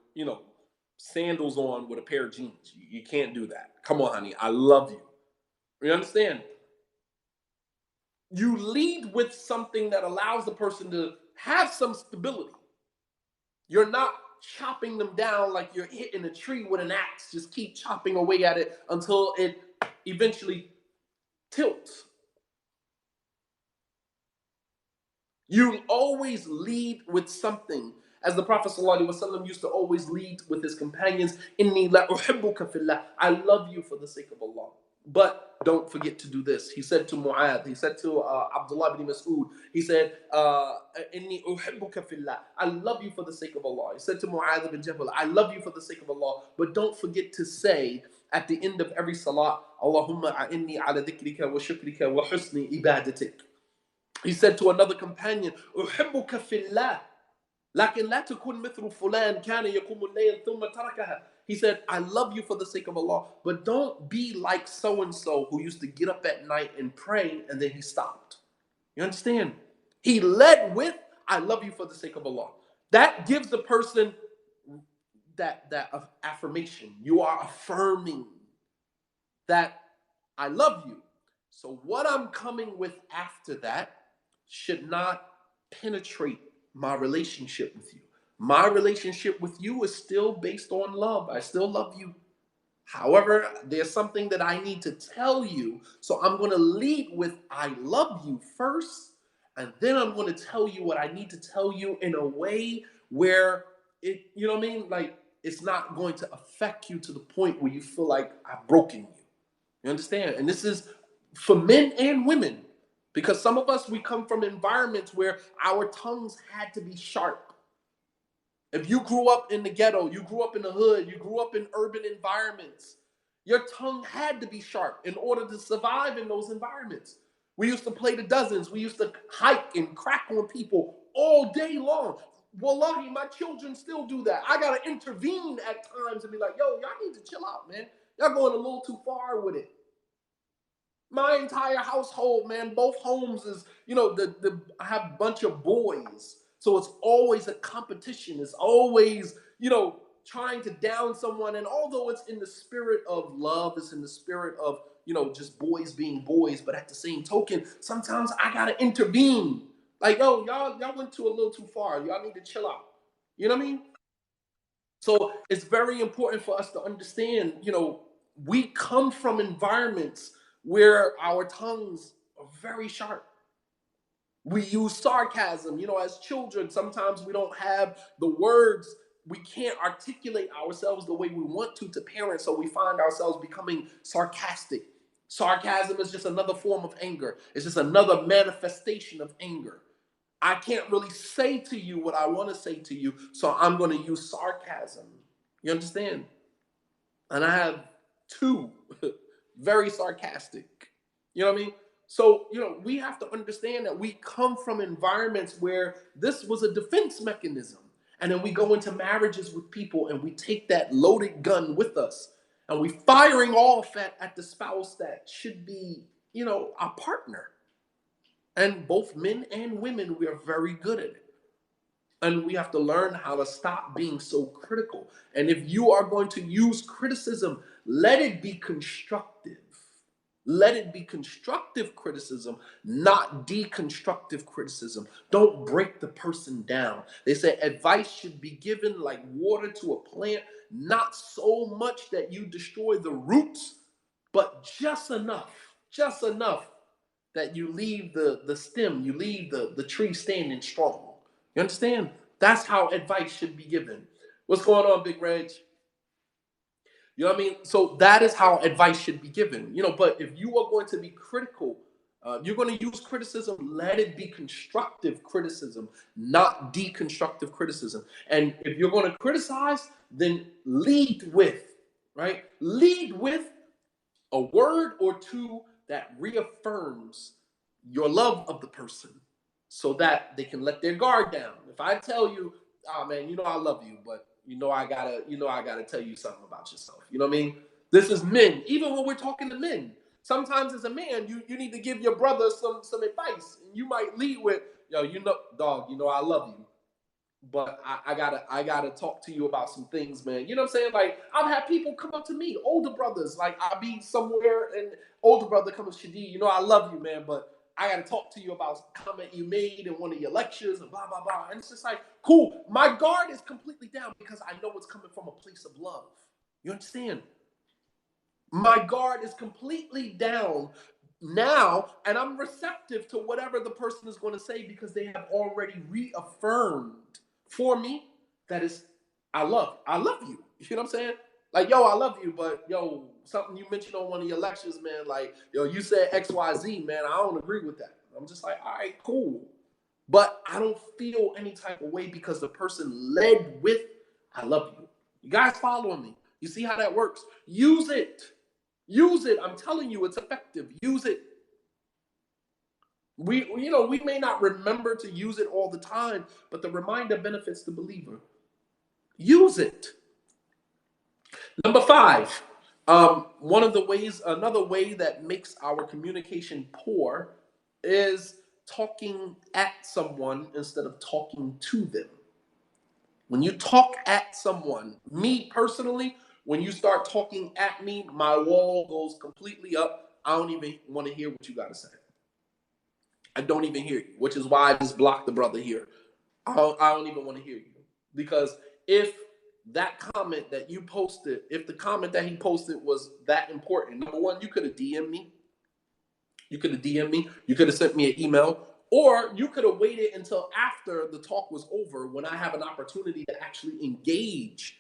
sandals on with a pair of jeans. You can't do that. Come on, honey. I love you. You understand? You lead with something that allows the person to have some stability. You're not chopping them down like you're hitting a tree with an axe. Just keep chopping away at it until it eventually tilts. You always lead with something. As the Prophet ﷺ used to always lead with his companions, Inni la uhibbuka fillah. I love you for the sake of Allah. But don't forget to do this. He said to Mu'adh, he said to Abdullah ibn Mas'ud, he said, Inni uhibbuka fillah. I love you for the sake of Allah. He said to Mu'adh ibn Jabal, I love you for the sake of Allah. But don't forget to say at the end of every salah, Allahumma a'inni ala dhikrika wa shukrika wa husni ibadatik. He said to another companion, أحبك في الله لكن لا تكن مثل فلان كان يقوم الليل ثم تركها. He said, I love you for the sake of Allah, but don't be like so-and-so who used to get up at night and pray and then he stopped. You understand? He led with, I love you for the sake of Allah. That gives the person that affirmation. You are affirming that I love you. So what I'm coming with after that should not penetrate my relationship with you. My relationship with you is still based on love. I still love you. However, there's something that I need to tell you. So I'm going to lead with I love you first. And then I'm going to tell you what I need to tell you in a way where it, you know what I mean? Like, it's not going to affect you to the point where you feel like I've broken you. You understand? And this is for men and women. Because some of us, we come from environments where our tongues had to be sharp. If you grew up in the ghetto, you grew up in the hood, you grew up in urban environments, your tongue had to be sharp in order to survive in those environments. We used to play the dozens. We used to hike and crack on people all day long. Wallahi, my children still do that. I got to intervene at times and be like, yo, y'all need to chill out, man. Y'all going a little too far with it. My entire household, man, both homes is, I have a bunch of boys. So it's always a competition. It's always, trying to down someone. And although it's in the spirit of love, it's in the spirit of, just boys being boys. But at the same token, sometimes I got to intervene. Like, yo, y'all went to a little too far. Y'all need to chill out. You know what I mean? So it's very important for us to understand, we come from environments where our tongues are very sharp. We use sarcasm, as children. Sometimes we don't have the words, we can't articulate ourselves the way we want to parents, so we find ourselves becoming sarcastic. Sarcasm is just another form of anger, it's just another manifestation of anger. I can't really say to you what I want to say to you, so I'm going to use sarcasm. You understand? And I have two very sarcastic. You know what I mean? So, we have to understand that we come from environments where this was a defense mechanism. And then we go into marriages with people and we take that loaded gun with us and we firing off at the spouse that should be, our partner. And both men and women, we are very good at it. And we have to learn how to stop being so critical. And if you are going to use criticism, let it be constructive. Let it be constructive criticism, not deconstructive criticism. Don't break the person down. They say advice should be given like water to a plant, not so much that you destroy the roots, but just enough that you leave the stem, you leave the tree standing strong. You understand? That's how advice should be given. What's going on, Big Reg? You know what I mean? So that is how advice should be given. But if you are going to be critical, you're going to use criticism, let it be constructive criticism, not deconstructive criticism. And if you're going to criticize, then lead with, right? Lead with a word or two that reaffirms your love of the person so that they can let their guard down. If I tell you, oh man, I love you, but I gotta tell you something about yourself. You know what I mean? This is men. Even when we're talking to men, sometimes as a man, you need to give your brother some advice. And you might lead with, yo, dog, I love you. But I gotta talk to you about some things, man. You know what I'm saying? Like, I've had people come up to me, older brothers, like I'll be somewhere and older brother comes, Shadi, I love you, man, but I gotta talk to you about a comment you made in one of your lectures and blah blah blah. And it's just like, cool. My guard is completely down because I know it's coming from a place of love. You understand? My guard is completely down now, and I'm receptive to whatever the person is going to say because they have already reaffirmed for me that is, I love you. You know what I'm saying? Like, yo, I love you, but yo, something you mentioned on one of your lectures, man, like, yo, you said XYZ, man, I don't agree with that. I'm just like, all right, cool. But I don't feel any type of way because the person led with, I love you. You guys following me? You see how that works? Use it. Use it. I'm telling you, it's effective. Use it. We may not remember to use it all the time, but the reminder benefits the believer. Use it. Number 5, another way that makes our communication poor is talking at someone instead of talking to them. When you talk at someone, me personally, when you start talking at me, my wall goes completely up. I don't even want to hear what you got to say. I don't even hear you, which is why I just blocked the brother here. I don't even want to hear you. Because if that comment that you posted, if the comment that he posted was that important, number one, you could have DM'd me. You could have DM'd me. You could have sent me an email. Or you could have waited until after the talk was over when I have an opportunity to actually engage.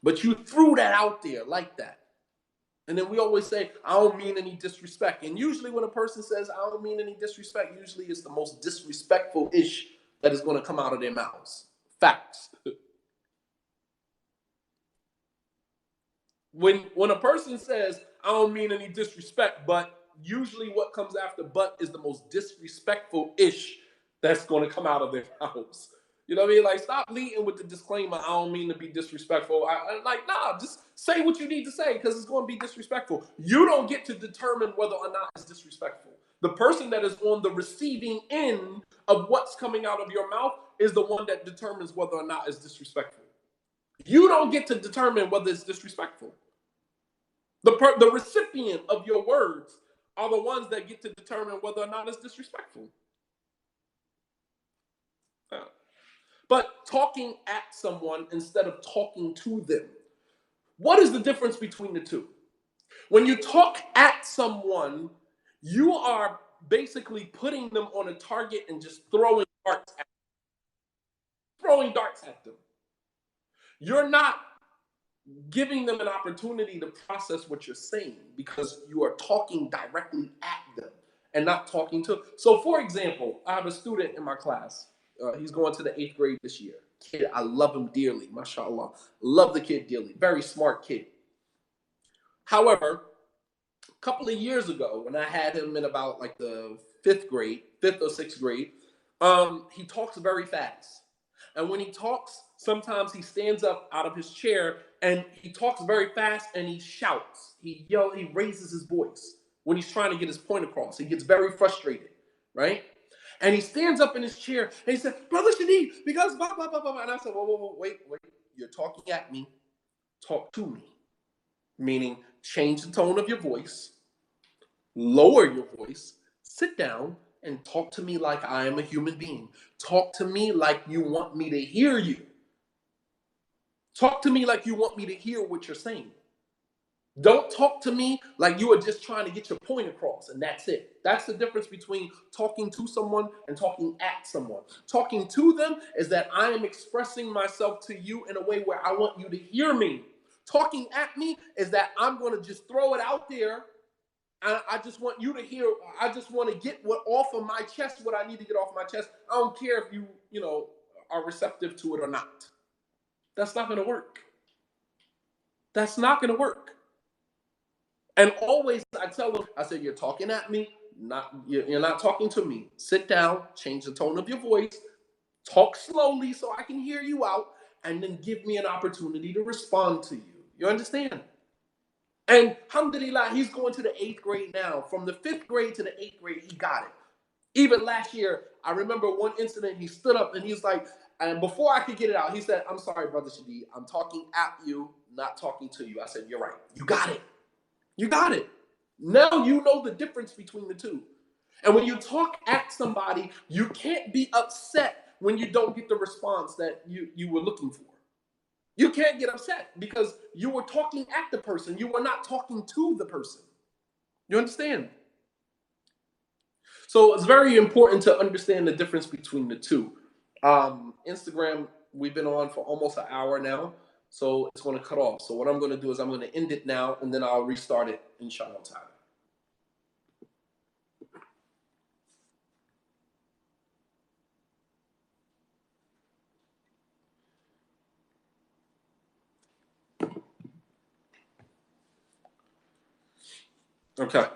But you threw that out there like that. And then we always say, I don't mean any disrespect. And usually when a person says, I don't mean any disrespect, usually it's the most disrespectful ish that is going to come out of their mouths. Facts. When a person says, I don't mean any disrespect, but usually what comes after but is the most disrespectful ish that's going to come out of their mouths. You know what I mean? Like, stop leading with the disclaimer, I don't mean to be disrespectful. Like, nah, just say what you need to say because it's going to be disrespectful. You don't get to determine whether or not it's disrespectful. The person that is on the receiving end of what's coming out of your mouth is the one that determines whether or not it's disrespectful. You don't get to determine whether it's disrespectful. The recipient of your words are the ones that get to determine whether or not it's disrespectful. But talking at someone instead of talking to them. What is the difference between the two? When you talk at someone, you are basically putting them on a target and just throwing darts at them. You're not giving them an opportunity to process what you're saying because you are talking directly at them and not talking to. So, for example, I have a student in my class. He's going to the 8th grade this year. Kid, I love him dearly, mashallah. Love the kid dearly. Very smart kid. However, a couple of years ago, when I had him in about like the 5th or 6th grade, he talks very fast. And when he talks, sometimes he stands up out of his chair and he talks very fast and he shouts. He yells, he raises his voice when he's trying to get his point across. He gets very frustrated, right? And he stands up in his chair and he said, Brother Shadid, because blah, blah, blah, blah. And I said, whoa, wait. You're talking at me. Talk to me. Meaning change the tone of your voice, lower your voice, sit down, and talk to me like I am a human being. Talk to me like you want me to hear you. Talk to me like you want me to hear what you're saying. Don't talk to me like you are just trying to get your point across, and that's it. That's the difference between talking to someone and talking at someone. Talking to them is that I am expressing myself to you in a way where I want you to hear me. Talking at me is that I'm going to just throw it out there. I just want you to hear. I just want to get what off of my chest, what I need to get off my chest. I don't care if you are receptive to it or not. That's not going to work. That's not going to work. And always I tell them, I say, you're talking at me, you're not talking to me. Sit down, change the tone of your voice, talk slowly so I can hear you out, and then give me an opportunity to respond to you. You understand? And alhamdulillah, he's going to the 8th grade now. From the 5th grade to the 8th grade, he got it. Even last year, I remember one incident, he stood up and he's like, and before I could get it out, he said, I'm sorry, Brother Shadid, I'm talking at you, not talking to you. I said, you're right. You got it. You got it. Now you know the difference between the two. And when you talk at somebody, you can't be upset when you don't get the response that you were looking for. You can't get upset because you were talking at the person. You were not talking to the person. You understand? So it's very important to understand the difference between the two. Instagram, we've been on for almost an hour now. So it's going to cut off. So what I'm going to do is I'm going to end it now and then I'll restart it, inshallah ta'ala. Okay.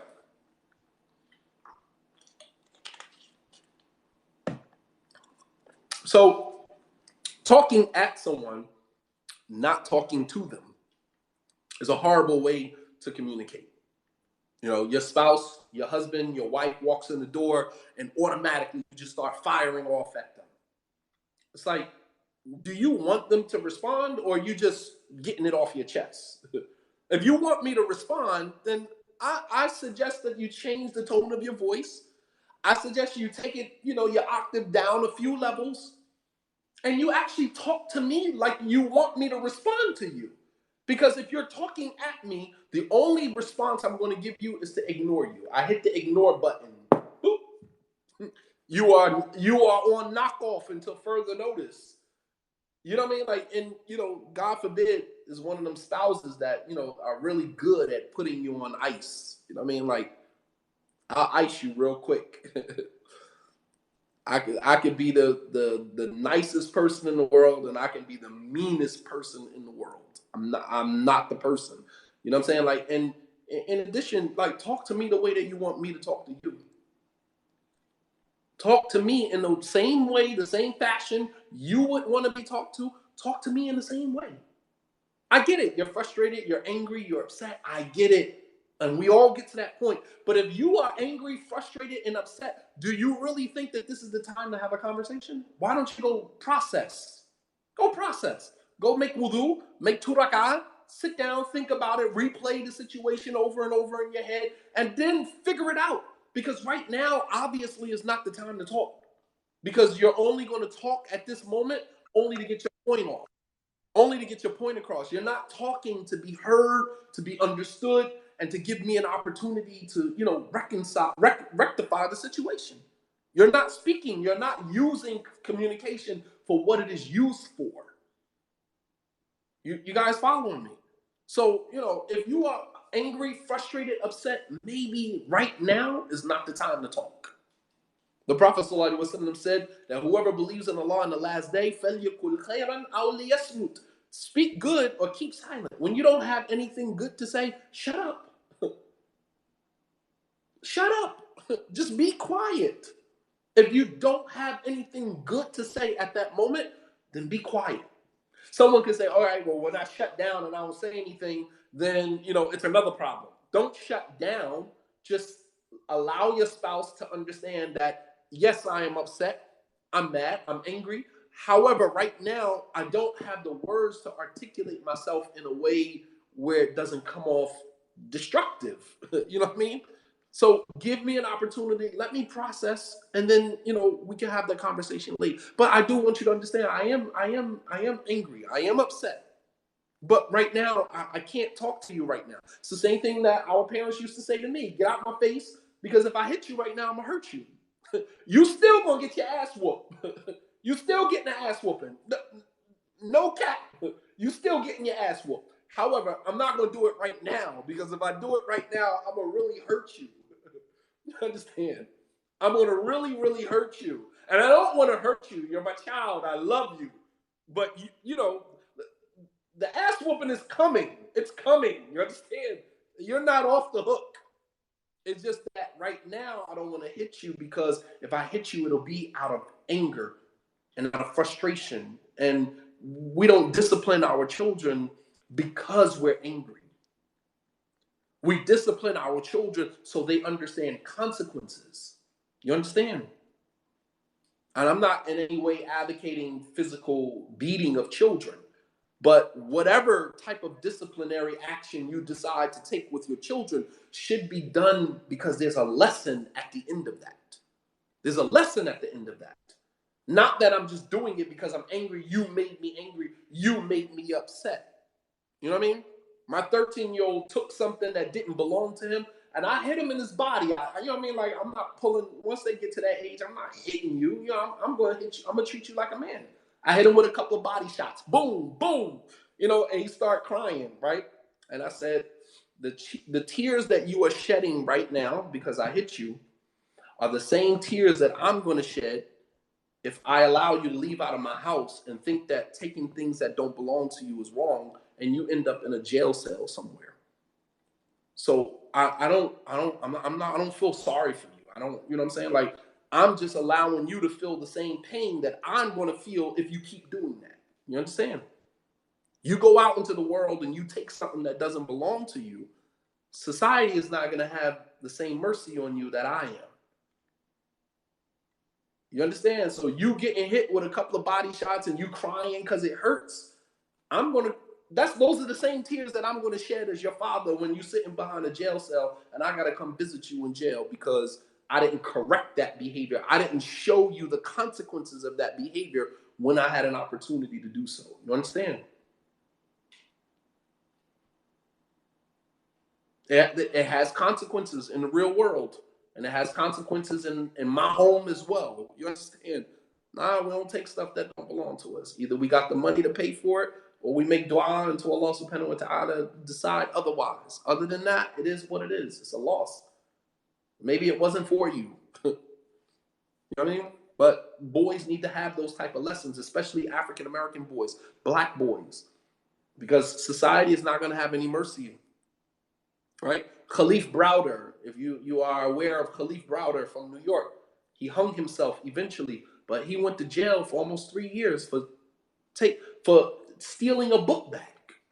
So talking at someone, not talking to them, is a horrible way to communicate. Your spouse, your husband, your wife walks in the door and automatically you just start firing off at them. It's like, do you want them to respond or are you just getting it off your chest? If you want me to respond, then I suggest that you change the tone of your voice. I suggest you take it, your octave down a few levels and you actually talk to me like you want me to respond to you. Because if you're talking at me, the only response I'm going to give you is to ignore you. I hit the ignore button. Boop. You are on knockoff until further notice. You know what I mean? Like, and God forbid is one of them spouses that are really good at putting you on ice. You know what I mean? Like, I'll ice you real quick. I could be the nicest person in the world, and I can be the meanest person in the world. I'm not the person. You know what I'm saying? Like, and in addition, like, talk to me the way that you want me to talk to you. Talk to me in the same way, the same fashion you would want to be talked to. Talk to me in the same way. I get it. You're frustrated, you're angry, you're upset. I get it. And we all get to that point. But if you are angry, frustrated, and upset, do you really think that this is the time to have a conversation? Why don't you go process? Go process. Go make wudu, make turakah, sit down, think about it, replay the situation over and over in your head, and then figure it out. Because right now, obviously, is not the time to talk. Because you're only going to talk at this moment only to get your point off, only to get your point across. You're not talking to be heard, to be understood, and to give me an opportunity to, reconcile, rectify the situation. You're not speaking. You're not using communication for what it is used for. You guys following me? So, if you are angry, frustrated, upset, maybe right now is not the time to talk. The Prophet ﷺ said that whoever believes in Allah in the last day, فَلْيَقُلْ خَيْرًا أَوْ لِيَصْمُتْ. Speak good or keep silent. When you don't have anything good to say, shut up. Shut up. Just be quiet. If you don't have anything good to say at that moment, then be quiet. Someone could say, all right, well, when I shut down and I don't say anything, then, it's another problem. Don't shut down. Just allow your spouse to understand that, yes, I am upset. I'm mad. I'm angry. However, right now, I don't have the words to articulate myself in a way where it doesn't come off destructive. You know what I mean? So give me an opportunity, let me process, and then we can have that conversation later. But I do want you to understand, I am angry, I am upset. But right now, I can't talk to you right now. It's the same thing that our parents used to say to me: get out my face, because if I hit you right now, I'm gonna hurt you. You still gonna get your ass whooped. You still getting the ass whooping. No cap. You still getting your ass whooped. However, I'm not gonna do it right now, because if I do it right now, I'm gonna really hurt you. You understand? I'm going to really, really hurt you. And I don't want to hurt you. You're my child. I love you. But, the ass whooping is coming. It's coming. You understand? You're not off the hook. It's just that right now, I don't want to hit you, because if I hit you, it'll be out of anger and out of frustration. And we don't discipline our children because we're angry. We discipline our children so they understand consequences. You understand? And I'm not in any way advocating physical beating of children, but whatever type of disciplinary action you decide to take with your children should be done because there's a lesson at the end of that. There's a lesson at the end of that. Not that I'm just doing it because I'm angry. You made me angry. You made me upset. You know what I mean? My 13-year-old took something that didn't belong to him, and I hit him in his body. You know what I mean? Like, I'm not pulling. Once they get to that age, I'm not hitting you. I'm going to hit you. I'm going to treat you like a man. I hit him with a couple of body shots. Boom, boom. And he started crying, right? And I said, the tears that you are shedding right now because I hit you are the same tears that I'm going to shed if I allow you to leave out of my house and think that taking things that don't belong to you is wrong, and you end up in a jail cell somewhere. So I don't feel sorry for you. I don't, you know what I'm saying? Like, I'm just allowing you to feel the same pain that I'm going to feel if you keep doing that. You understand? You go out into the world and you take something that doesn't belong to you, society is not going to have the same mercy on you that I am. You understand? So you getting hit with a couple of body shots and you crying because it hurts. Those are the same tears that I'm gonna shed as your father when you sitting behind a jail cell and I gotta come visit you in jail because I didn't correct that behavior. I didn't show you the consequences of that behavior when I had an opportunity to do so. You understand? It has consequences in the real world. And it has consequences in my home as well. You understand? Nah, we don't take stuff that don't belong to us. Either we got the money to pay for it, or we make dua until Allah subhanahu wa ta'ala decide otherwise. Other than that, it is what it is. It's a loss. Maybe it wasn't for you. You know what I mean? But boys need to have those type of lessons, especially African American boys, black boys, because society is not going to have any mercy. Right? Khalif Browder, if you are aware of Khalif Browder from New York, he hung himself eventually, but he went to jail for almost 3 years for stealing a book bag.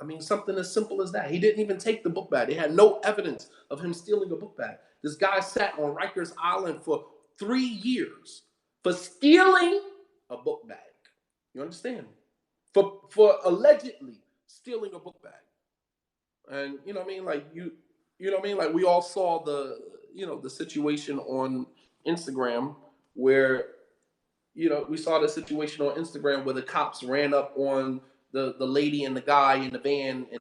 I mean, something as simple as that. He didn't even take the book bag. They had no evidence of him stealing a book bag. This guy sat on Rikers Island for 3 years for stealing a book bag. You understand? For allegedly stealing a book bag. And you know what I mean? Like you know what I mean? Like we all saw the situation on Instagram where we saw the situation on Instagram where the cops ran up on the lady and the guy in the van and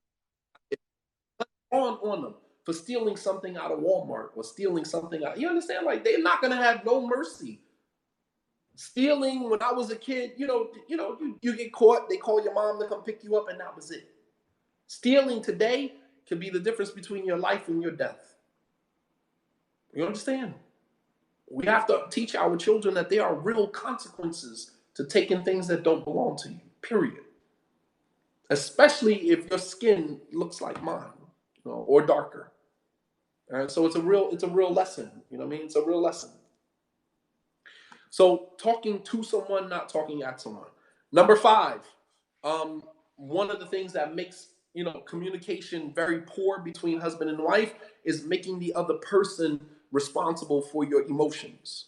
on them for stealing something out of Walmart or stealing something out. You understand? Like they're not gonna have no mercy. Stealing when I was a kid, you get caught, they call your mom to come pick you up, and that was it. Stealing today could be the difference between your life and your death. You understand? We have to teach our children that there are real consequences to taking things that don't belong to you, period. Especially if your skin looks like mine, or darker. All right, so it's a real lesson. You know what I mean? It's a real lesson. So talking to someone, not talking at someone. Number 5, one of the things that makes communication very poor between husband and wife is making the other person responsible for your emotions.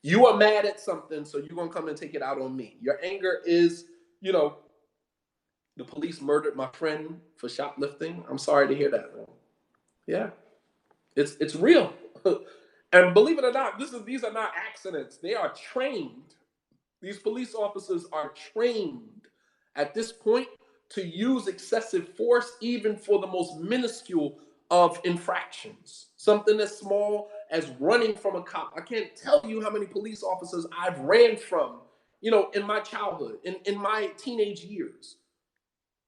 You are mad at something, so you're gonna come and take it out on me. Your anger is, the police murdered my friend for shoplifting. I'm sorry to hear that, man. Yeah, it's real. And believe it or not, these are not accidents. They are trained. These police officers are trained at this point to use excessive force even for the most minuscule of infractions. Something as small as running from a cop. I can't tell you how many police officers I've ran from, in my childhood, in my teenage years.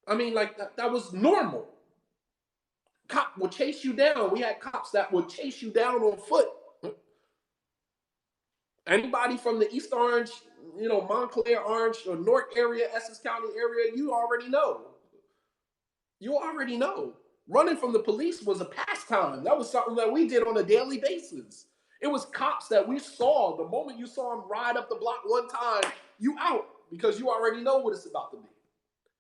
I mean, like that was normal. Cop would chase you down. We had cops that would chase you down on foot. Anybody from the East Orange, Montclair Orange or North area, Essex County area, you already know. You already know. Running from the police was a pastime. That was something that we did on a daily basis. It was cops that we saw. The moment you saw them ride up the block one time, you out because you already know what it's about to be.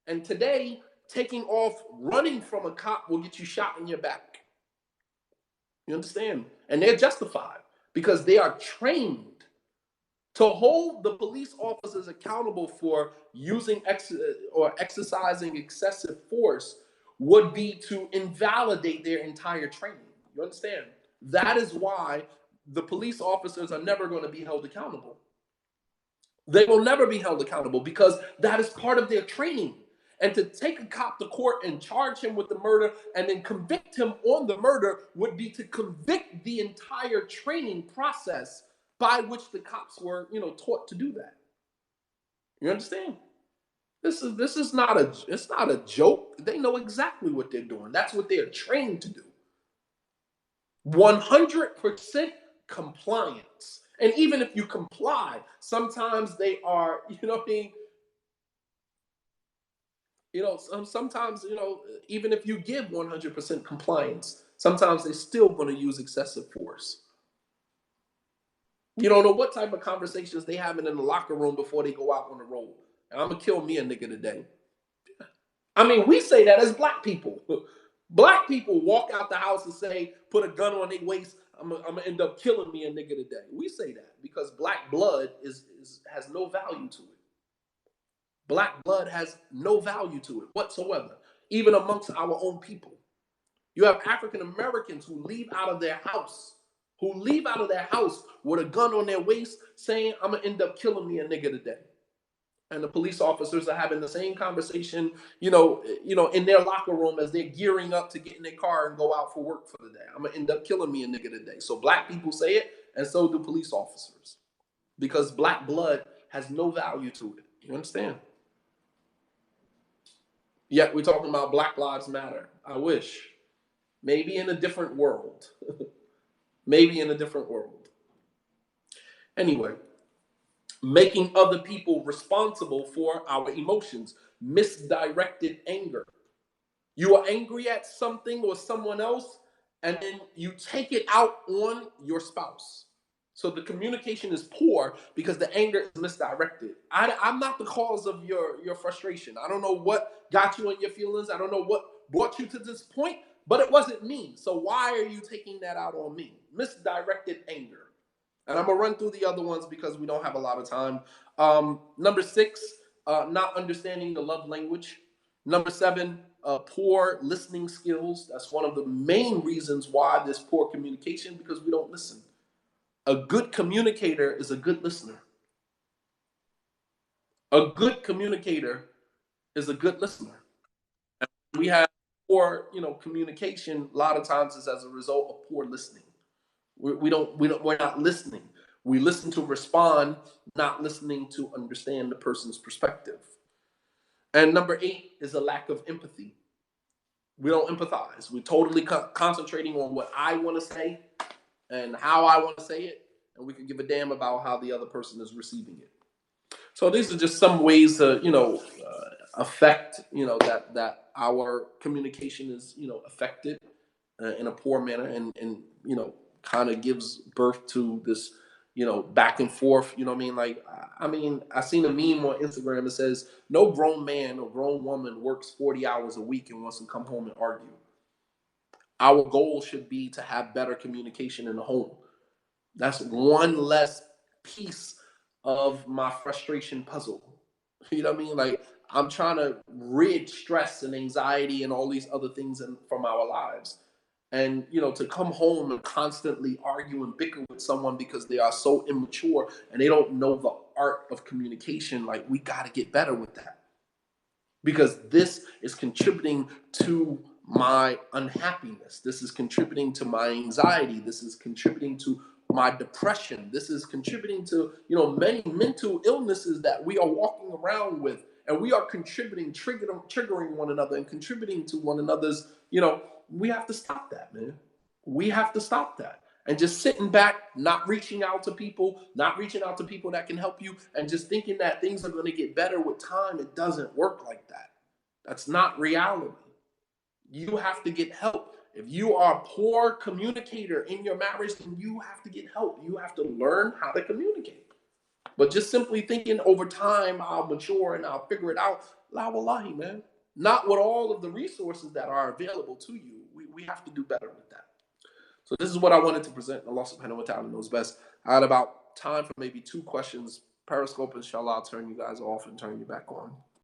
And today, taking off running from a cop will get you shot in your back. You understand? And they're justified because they are trained. To hold the police officers accountable for using or exercising excessive force would be to invalidate their entire training. You understand? That is why the police officers are never going to be held accountable. They will never be held accountable because that is part of their training. And to take a cop to court and charge him with the murder and then convict him on the murder would be to convict the entire training process by which the cops were, taught to do that. You understand? This is not a joke. They know exactly what they're doing. That's what they're trained to do. 100% compliance. And even if you comply, sometimes they are, sometimes, even if you give 100% compliance, sometimes they're still going to use excessive force. You don't know what type of conversations they having in the locker room before they go out on the road. And I'm going to kill me a nigga today. I mean, we say that as black people. Black people walk out the house and say, put a gun on their waist, I'm going to end up killing me a nigga today. We say that because black blood has no value to it. Black blood has no value to it whatsoever, even amongst our own people. You have African Americans who leave out of their house with a gun on their waist saying, I'm going to end up killing me a nigga today. And the police officers are having the same conversation, in their locker room as they're gearing up to get in their car and go out for work for the day. I'm gonna end up killing me a nigga today. So black people say it, and so do police officers, because black blood has no value to it. You understand? Yet we're talking about Black Lives Matter. I wish. Maybe in a different world. Maybe in a different world. Anyway, making other people responsible for our emotions, misdirected anger. You are angry at something or someone else, and then you take it out on your spouse. So the communication is poor because the anger is misdirected. I'm not the cause of your frustration. I don't know what got you in your feelings. I don't know what brought you to this point, but it wasn't me. So why are you taking that out on me? Misdirected anger. And I'm gonna run through the other ones because we don't have a lot of time. Number 6, not understanding the love language. Number 7, poor listening skills. That's one of the main reasons why there's poor communication, because we don't listen. A good communicator is a good listener. A good communicator is a good listener. We have poor, communication. A lot of times is as a result of poor listening. We're not listening. We listen to respond, not listening to understand the person's perspective. And number 8 is a lack of empathy. We don't empathize. We're totally concentrating on what I want to say and how I want to say it, and we can give a damn about how the other person is receiving it. So these are just some ways to, affect, that our communication is, affected in a poor manner, and kind of gives birth to this, back and forth. You know what I mean? Like, I seen a meme on Instagram that says, no grown man or grown woman works 40 hours a week and wants to come home and argue. Our goal should be to have better communication in the home. That's one less piece of my frustration puzzle. You know what I mean? Like, I'm trying to rid stress and anxiety and all these other things from our lives. And, to come home and constantly argue and bicker with someone because they are so immature and they don't know the art of communication, like, we got to get better with that. Because this is contributing to my unhappiness. This is contributing to my anxiety. This is contributing to my depression. This is contributing to, many mental illnesses that we are walking around with. And we are contributing, triggering one another and contributing to one another's, we have to stop that, man. We have to stop that. And just sitting back, not reaching out to people, that can help you, and just thinking that things are going to get better with time. It doesn't work like that. That's not reality. You have to get help. If you are a poor communicator in your marriage, then you have to get help. You have to learn how to communicate. But just simply thinking over time, I'll mature and I'll figure it out, la wallahi, man. Not with all of the resources that are available to you. We have to do better with that. So this is what I wanted to present. Allah subhanahu wa ta'ala knows best. I had about time for maybe 2 questions. Periscope, inshallah, I'll turn you guys off and turn you back on.